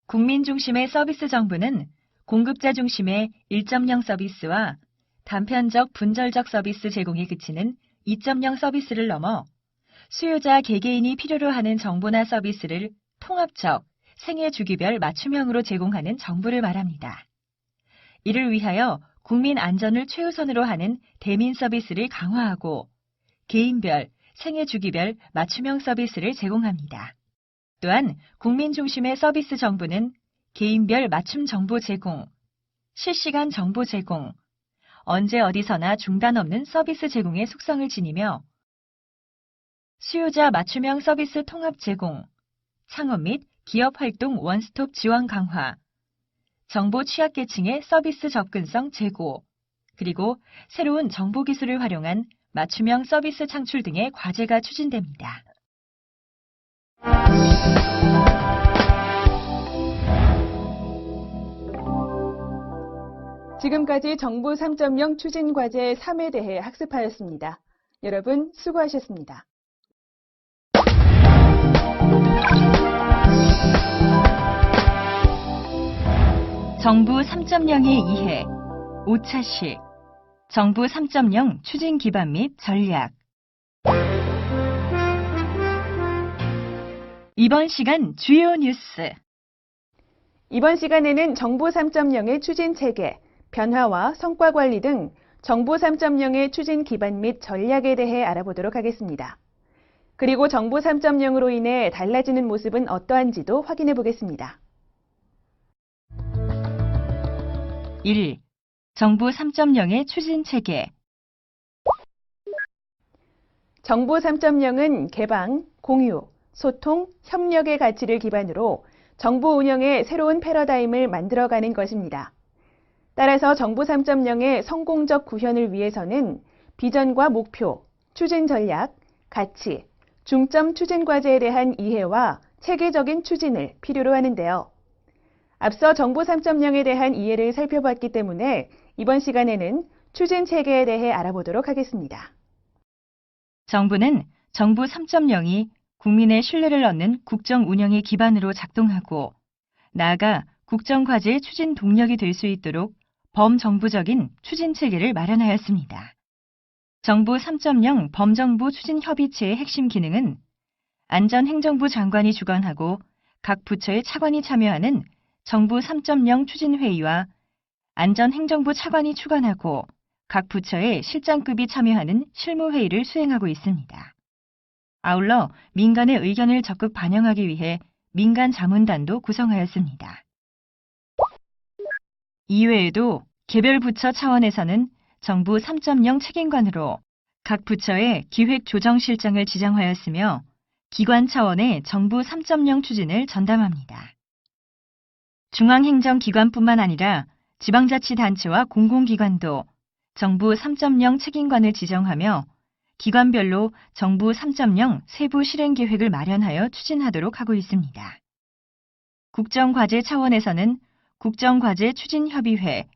국민 중심의 서비스 정부는 공급자 중심의 1.0 서비스와 단편적 분절적 서비스 제공에 그치는 2.0 서비스를 넘어 수요자 개개인이 필요로 하는 정보나 서비스를 통합적, 생애 주기별 맞춤형으로 제공하는 정부를 말합니다. 이를 위하여 국민 안전을 최우선으로 하는 대민 서비스를 강화하고 개인별, 생애 주기별 맞춤형 서비스를 제공합니다. 또한 국민 중심의 서비스 정부는 개인별 맞춤 정보 제공, 실시간 정보 제공, 언제 어디서나 중단 없는 서비스 제공의 속성을 지니며 수요자 맞춤형 서비스 통합 제공, 창업 및 기업 활동 원스톱 지원 강화, 정보 취약계층의 서비스 접근성 제고, 그리고 새로운 정보 기술을 활용한 맞춤형 서비스 창출 등의 과제가 추진됩니다. 지금까지 정부 3.0 추진 과제 3에 대해 학습하였습니다. 여러분 수고하셨습니다. 정부 3.0의 이해, 5차시, 정부 3.0 추진 기반 및 전략. 이번 시간 주요 뉴스. 이번 시간에는 정부 3.0의 추진 체계, 변화와 성과 관리 등 정부 3.0의 추진 기반 및 전략에 대해 알아보도록 하겠습니다. 그리고 정부 3.0으로 인해 달라지는 모습은 어떠한지도 확인해 보겠습니다. 1. 정부 3.0의 추진 체계. 정부 3.0은 개방, 공유, 소통, 협력의 가치를 기반으로 정부 운영의 새로운 패러다임을 만들어가는 것입니다. 따라서 정부 3.0의 성공적 구현을 위해서는 비전과 목표, 추진 전략, 가치, 중점 추진 과제에 대한 이해와 체계적인 추진을 필요로 하는데요. 앞서 정부 3.0에 대한 이해를 살펴봤기 때문에 이번 시간에는 추진 체계에 대해 알아보도록 하겠습니다. 정부는 정부 3.0이 국민의 신뢰를 얻는 국정 운영의 기반으로 작동하고 나아가 국정 과제의 추진 동력이 될 수 있도록 범정부적인 추진 체계를 마련하였습니다. 정부 3.0 범정부 추진 협의체의 핵심 기능은 안전행정부 장관이 주관하고 각 부처의 차관이 참여하는 정부 3.0 추진회의와 안전행정부 차관이 주관하고 각 부처의 실장급이 참여하는 실무회의를 수행하고 있습니다. 아울러 민간의 의견을 적극 반영하기 위해 민간 자문단도 구성하였습니다. 이외에도 개별 부처 차원에서는 정부 3.0 책임관으로 각 부처의 기획조정실장을 지정하였으며 기관 차원의 정부 3.0 추진을 전담합니다. 중앙행정기관뿐만 아니라 지방자치단체와 공공기관도 정부 3.0 책임관을 지정하며 기관별로 정부 3.0 세부 실행계획을 마련하여 추진하도록 하고 있습니다. 국정과제 차원에서는 국정과제추진협의회,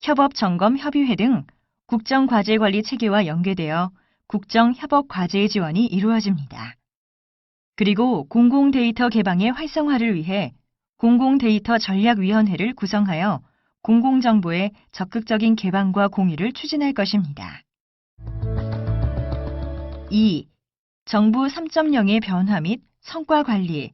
협업점검협의회 등 국정과제관리 체계와 연계되어 국정협업과제의 지원이 이루어집니다. 그리고 공공데이터 개방의 활성화를 위해 공공데이터 전략위원회를 구성하여 공공정보의 적극적인 개방과 공유를 추진할 것입니다. 2. 정부 3.0의 변화 및 성과 관리.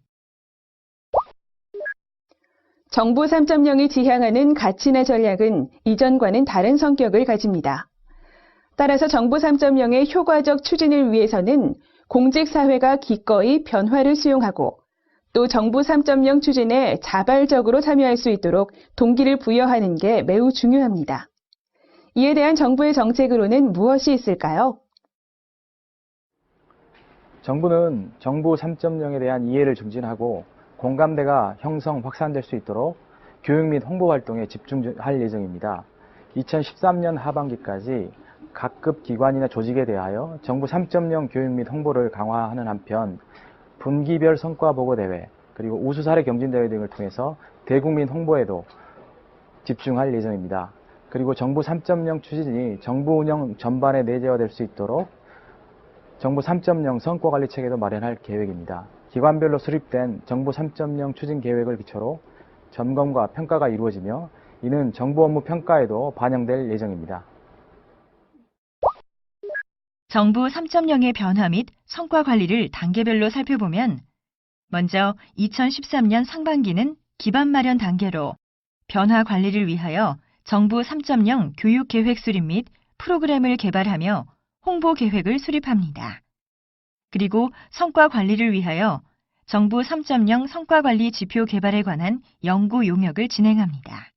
정부 3.0이 지향하는 가치나 전략은 이전과는 다른 성격을 가집니다. 따라서 정부 3.0의 효과적 추진을 위해서는 공직사회가 기꺼이 변화를 수용하고 또 정부 3.0 추진에 자발적으로 참여할 수 있도록 동기를 부여하는 게 매우 중요합니다. 이에 대한 정부의 정책으로는 무엇이 있을까요? 정부는 정부 3.0에 대한 이해를 증진하고 공감대가 형성, 확산될 수 있도록 교육 및 홍보 활동에 집중할 예정입니다. 2013년 하반기까지 각급 기관이나 조직에 대하여 정부 3.0 교육 및 홍보를 강화하는 한편 분기별 성과보고대회, 그리고 우수사례 경진대회 등을 통해서 대국민 홍보에도 집중할 예정입니다. 그리고 정부 3.0 추진이 정부 운영 전반에 내재화될 수 있도록 정부 3.0 성과관리 체계도 마련할 계획입니다. 기관별로 수립된 정부 3.0 추진 계획을 기초로 점검과 평가가 이루어지며 이는 정부 업무 평가에도 반영될 예정입니다. 정부 3.0의 변화 및 성과 관리를 단계별로 살펴보면 먼저 2013년 상반기는 기반 마련 단계로 변화 관리를 위하여 정부 3.0 교육 계획 수립 및 프로그램을 개발하며 홍보 계획을 수립합니다. 그리고 성과 관리를 위하여 정부 3.0 성과 관리 지표 개발에 관한 연구 용역을 진행합니다.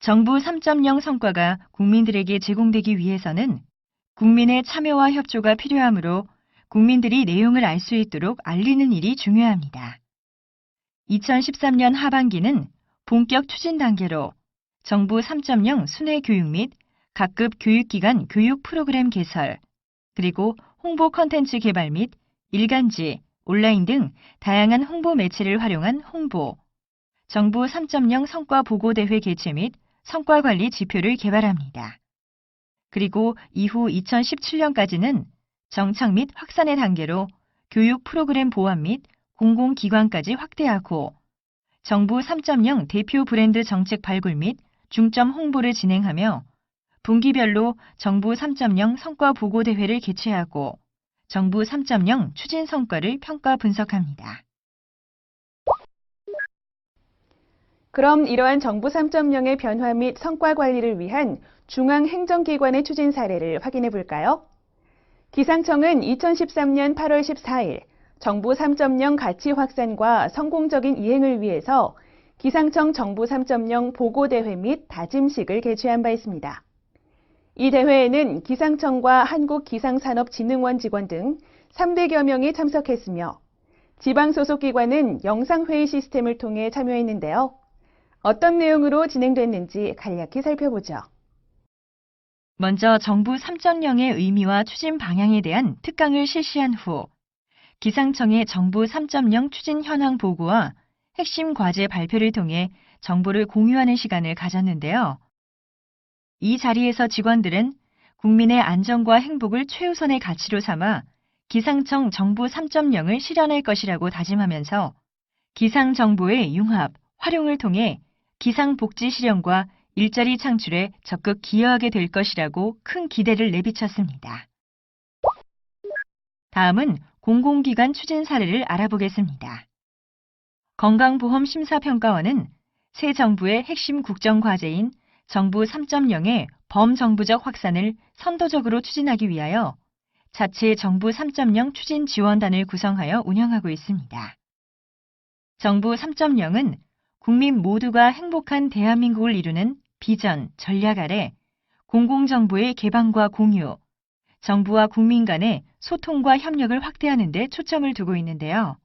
정부 3.0 성과가 국민들에게 제공되기 위해서는 국민의 참여와 협조가 필요하므로 국민들이 내용을 알 수 있도록 알리는 일이 중요합니다. 2013년 하반기는 본격 추진 단계로 정부 3.0 순회 교육 및 각급 교육기관 교육 프로그램 개설, 그리고 홍보 콘텐츠 개발 및 일간지, 온라인 등 다양한 홍보 매체를 활용한 홍보, 정부 3.0 성과 보고대회 개최 및 성과 관리 지표를 개발합니다. 그리고 이후 2017년까지는 정착 및 확산의 단계로 교육 프로그램 보완 및 공공기관까지 확대하고 정부 3.0 대표 브랜드 정책 발굴 및 중점 홍보를 진행하며 분기별로 정부 3.0 성과 보고대회를 개최하고 정부 3.0 추진 성과를 평가 분석합니다. 그럼 이러한 정부 3.0의 변화 및 성과 관리를 위한 중앙행정기관의 추진 사례를 확인해 볼까요? 기상청은 2013년 8월 14일 정부 3.0 가치 확산과 성공적인 이행을 위해서 기상청 정부 3.0 보고대회 및 다짐식을 개최한 바 있습니다. 이 대회에는 기상청과 한국기상산업진흥원 직원 등 300여 명이 참석했으며 지방 소속 기관은 영상회의 시스템을 통해 참여했는데요. 어떤 내용으로 진행됐는지 간략히 살펴보죠. 먼저 정부 3.0의 의미와 추진 방향에 대한 특강을 실시한 후 기상청의 정부 3.0 추진 현황 보고와 핵심 과제 발표를 통해 정보를 공유하는 시간을 가졌는데요. 이 자리에서 직원들은 국민의 안전과 행복을 최우선의 가치로 삼아 기상청 정부 3.0을 실현할 것이라고 다짐하면서 기상정보의 융합, 활용을 통해 기상복지 실현과 일자리 창출에 적극 기여하게 될 것이라고 큰 기대를 내비쳤습니다. 다음은 공공기관 추진 사례를 알아보겠습니다. 건강보험심사평가원은 새 정부의 핵심 국정과제인 정부 3.0의 범정부적 확산을 선도적으로 추진하기 위하여 자체 정부 3.0 추진 지원단을 구성하여 운영하고 있습니다. 정부 3.0은 국민 모두가 행복한 대한민국을 이루는 비전, 전략 아래 공공정보의 개방과 공유, 정부와 국민 간의 소통과 협력을 확대하는 데 초점을 두고 있는데요.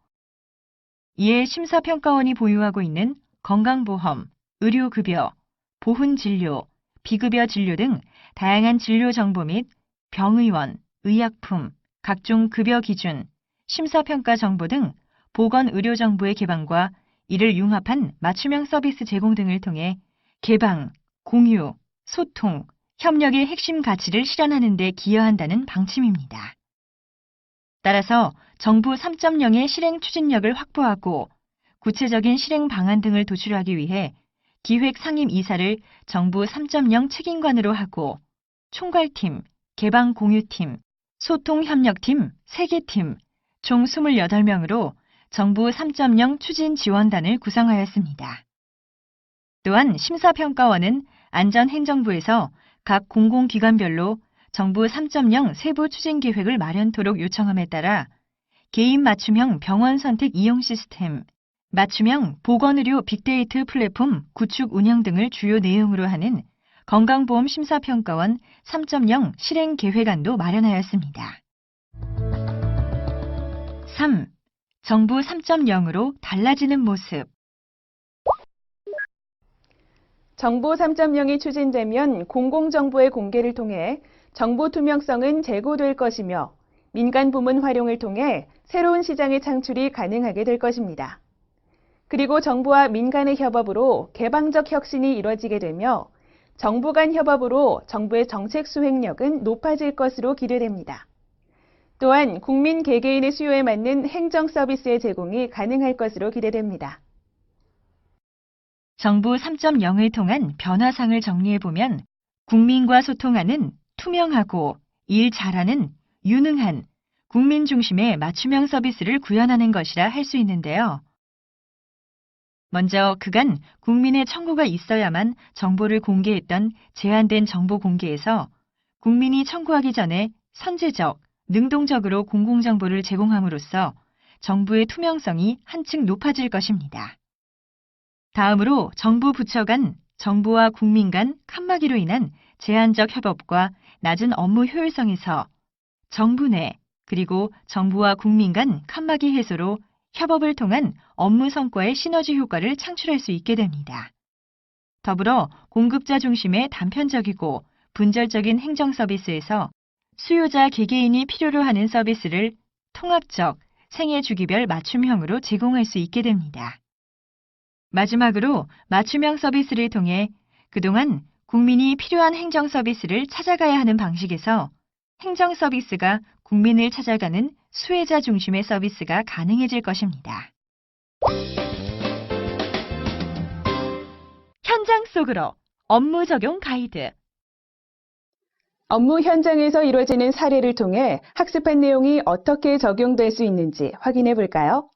이에 심사평가원이 보유하고 있는 건강보험, 의료급여, 보훈진료, 비급여 진료 등 다양한 진료 정보 및 병의원, 의약품, 각종 급여 기준, 심사평가 정보 등 보건의료 정보의 개방과 이를 융합한 맞춤형 서비스 제공 등을 통해 개방, 공유, 소통, 협력의 핵심 가치를 실현하는 데 기여한다는 방침입니다. 따라서 정부 3.0의 실행 추진력을 확보하고 구체적인 실행 방안 등을 도출하기 위해 기획 상임 이사를 정부 3.0 책임관으로 하고 총괄팀, 개방 공유팀, 소통 협력팀 3개 팀, 총 28명으로 정부 3.0 추진 지원단을 구성하였습니다. 또한 심사평가원은 안전행정부에서 각 공공기관별로 정부 3.0 세부 추진 계획을 마련토록 요청함에 따라 개인 맞춤형 병원 선택 이용 시스템, 맞춤형 보건의료 빅데이터 플랫폼 구축 운영 등을 주요 내용으로 하는 건강보험 심사평가원 3.0 실행 계획안도 마련하였습니다. 3. 정부 3.0으로 달라지는 모습. 정부 3.0이 추진되면 공공정보의 공개를 통해 정보 투명성은 제고될 것이며 민간 부문 활용을 통해 새로운 시장의 창출이 가능하게 될 것입니다. 그리고 정부와 민간의 협업으로 개방적 혁신이 이뤄지게 되며 정부 간 협업으로 정부의 정책 수행력은 높아질 것으로 기대됩니다. 또한 국민 개개인의 수요에 맞는 행정 서비스의 제공이 가능할 것으로 기대됩니다. 정부 3.0을 통한 변화상을 정리해보면 국민과 소통하는 투명하고 일 잘하는 유능한 국민 중심의 맞춤형 서비스를 구현하는 것이라 할 수 있는데요. 먼저 그간 국민의 청구가 있어야만 정보를 공개했던 제한된 정보 공개에서 국민이 청구하기 전에 선제적, 능동적으로 공공정보를 제공함으로써 정부의 투명성이 한층 높아질 것입니다. 다음으로 정부 부처 간, 정부와 국민 간 칸막이로 인한 제한적 협업과 낮은 업무 효율성에서 정부 내 그리고 정부와 국민 간 칸막이 해소로 협업을 통한 업무 성과의 시너지 효과를 창출할 수 있게 됩니다. 더불어 공급자 중심의 단편적이고 분절적인 행정 서비스에서 수요자 개개인이 필요로 하는 서비스를 통합적, 생애 주기별 맞춤형으로 제공할 수 있게 됩니다. 마지막으로 맞춤형 서비스를 통해 그동안 국민이 필요한 행정 서비스를 찾아가야 하는 방식에서 행정 서비스가 국민을 찾아가는 수혜자 중심의 서비스가 가능해질 것입니다. 현장 속으로 업무 적용 가이드. 업무 현장에서 이루어지는 사례를 통해 학습한 내용이 어떻게 적용될 수 있는지 확인해 볼까요?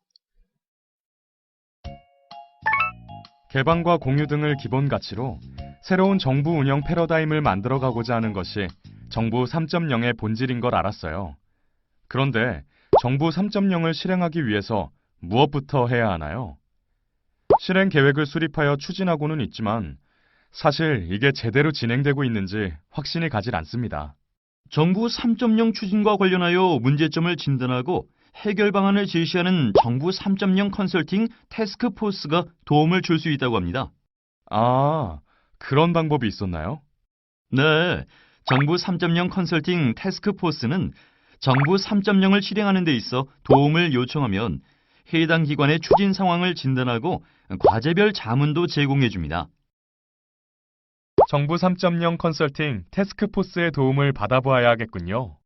개방과 공유 등을 기본 가치로 새로운 정부 운영 패러다임을 만들어가고자 하는 것이 정부 3.0의 본질인 걸 알았어요. 그런데 정부 3.0을 실행하기 위해서 무엇부터 해야 하나요? 실행 계획을 수립하여 추진하고는 있지만 사실 이게 제대로 진행되고 있는지 확신이 가질 않습니다. 정부 3.0 추진과 관련하여 문제점을 진단하고 해결 방안을 제시하는 정부 3.0 컨설팅 태스크포스가 도움을 줄 수 있다고 합니다. 아, 그런 방법이 있었나요? 네, 정부 3.0 컨설팅 태스크포스는 정부 3.0을 실행하는 데 있어 도움을 요청하면 해당 기관의 추진 상황을 진단하고 과제별 자문도 제공해 줍니다. 정부 3.0 컨설팅 태스크포스의 도움을 받아보아야겠군요.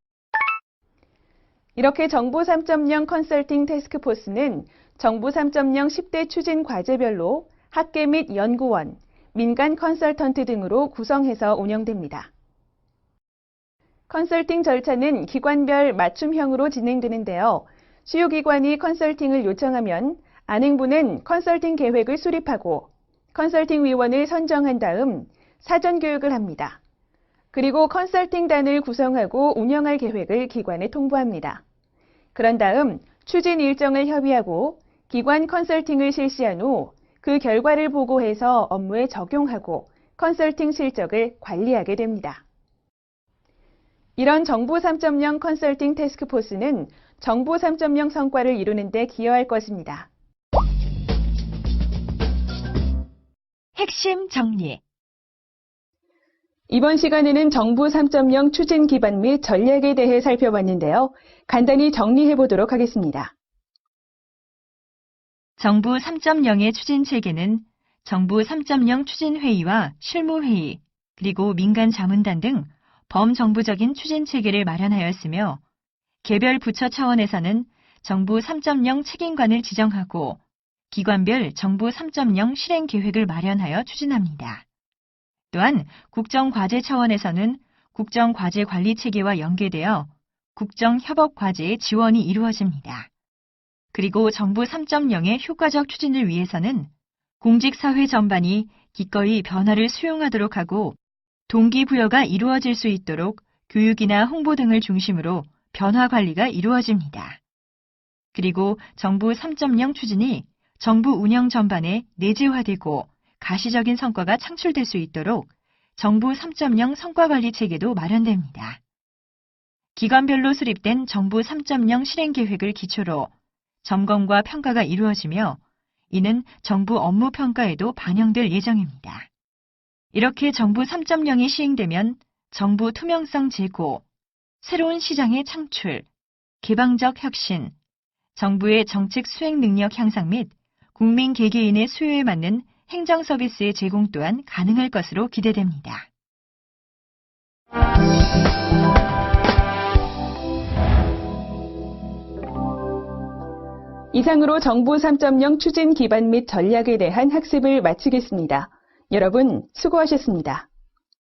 이렇게 정부 3.0 컨설팅 태스크포스는 정부 3.0 10대 추진 과제별로 학계 및 연구원, 민간 컨설턴트 등으로 구성해서 운영됩니다. 컨설팅 절차는 기관별 맞춤형으로 진행되는데요. 수요 기관이 컨설팅을 요청하면 안행부는 컨설팅 계획을 수립하고 컨설팅 위원을 선정한 다음 사전 교육을 합니다. 그리고 컨설팅단을 구성하고 운영할 계획을 기관에 통보합니다. 그런 다음 추진 일정을 협의하고 기관 컨설팅을 실시한 후 그 결과를 보고해서 업무에 적용하고 컨설팅 실적을 관리하게 됩니다. 이런 정부 3.0 컨설팅 태스크포스는 정부 3.0 성과를 이루는 데 기여할 것입니다. 핵심 정리. 이번 시간에는 정부 3.0 추진 기반 및 전략에 대해 살펴봤는데요. 간단히 정리해 보도록 하겠습니다. 정부 3.0의 추진 체계는 정부 3.0 추진회의와 실무회의, 그리고 민간 자문단 등 범정부적인 추진 체계를 마련하였으며 개별 부처 차원에서는 정부 3.0 책임관을 지정하고 기관별 정부 3.0 실행 계획을 마련하여 추진합니다. 또한 국정과제 차원에서는 국정과제관리체계와 연계되어 국정협업과제의 지원이 이루어집니다. 그리고 정부 3.0의 효과적 추진을 위해서는 공직사회 전반이 기꺼이 변화를 수용하도록 하고 동기부여가 이루어질 수 있도록 교육이나 홍보 등을 중심으로 변화 관리가 이루어집니다. 그리고 정부 3.0 추진이 정부 운영 전반에 내재화되고 가시적인 성과가 창출될 수 있도록 정부 3.0 성과관리 체계도 마련됩니다. 기관별로 수립된 정부 3.0 실행 계획을 기초로 점검과 평가가 이루어지며 이는 정부 업무 평가에도 반영될 예정입니다. 이렇게 정부 3.0이 시행되면 정부 투명성 제고, 새로운 시장의 창출, 개방적 혁신, 정부의 정책 수행 능력 향상 및 국민 개개인의 수요에 맞는 행정 서비스의 제공 또한 가능할 것으로 기대됩니다. 이상으로 정부 3.0 추진 기반 및 전략에 대한 학습을 마치겠습니다. 여러분 수고하셨습니다.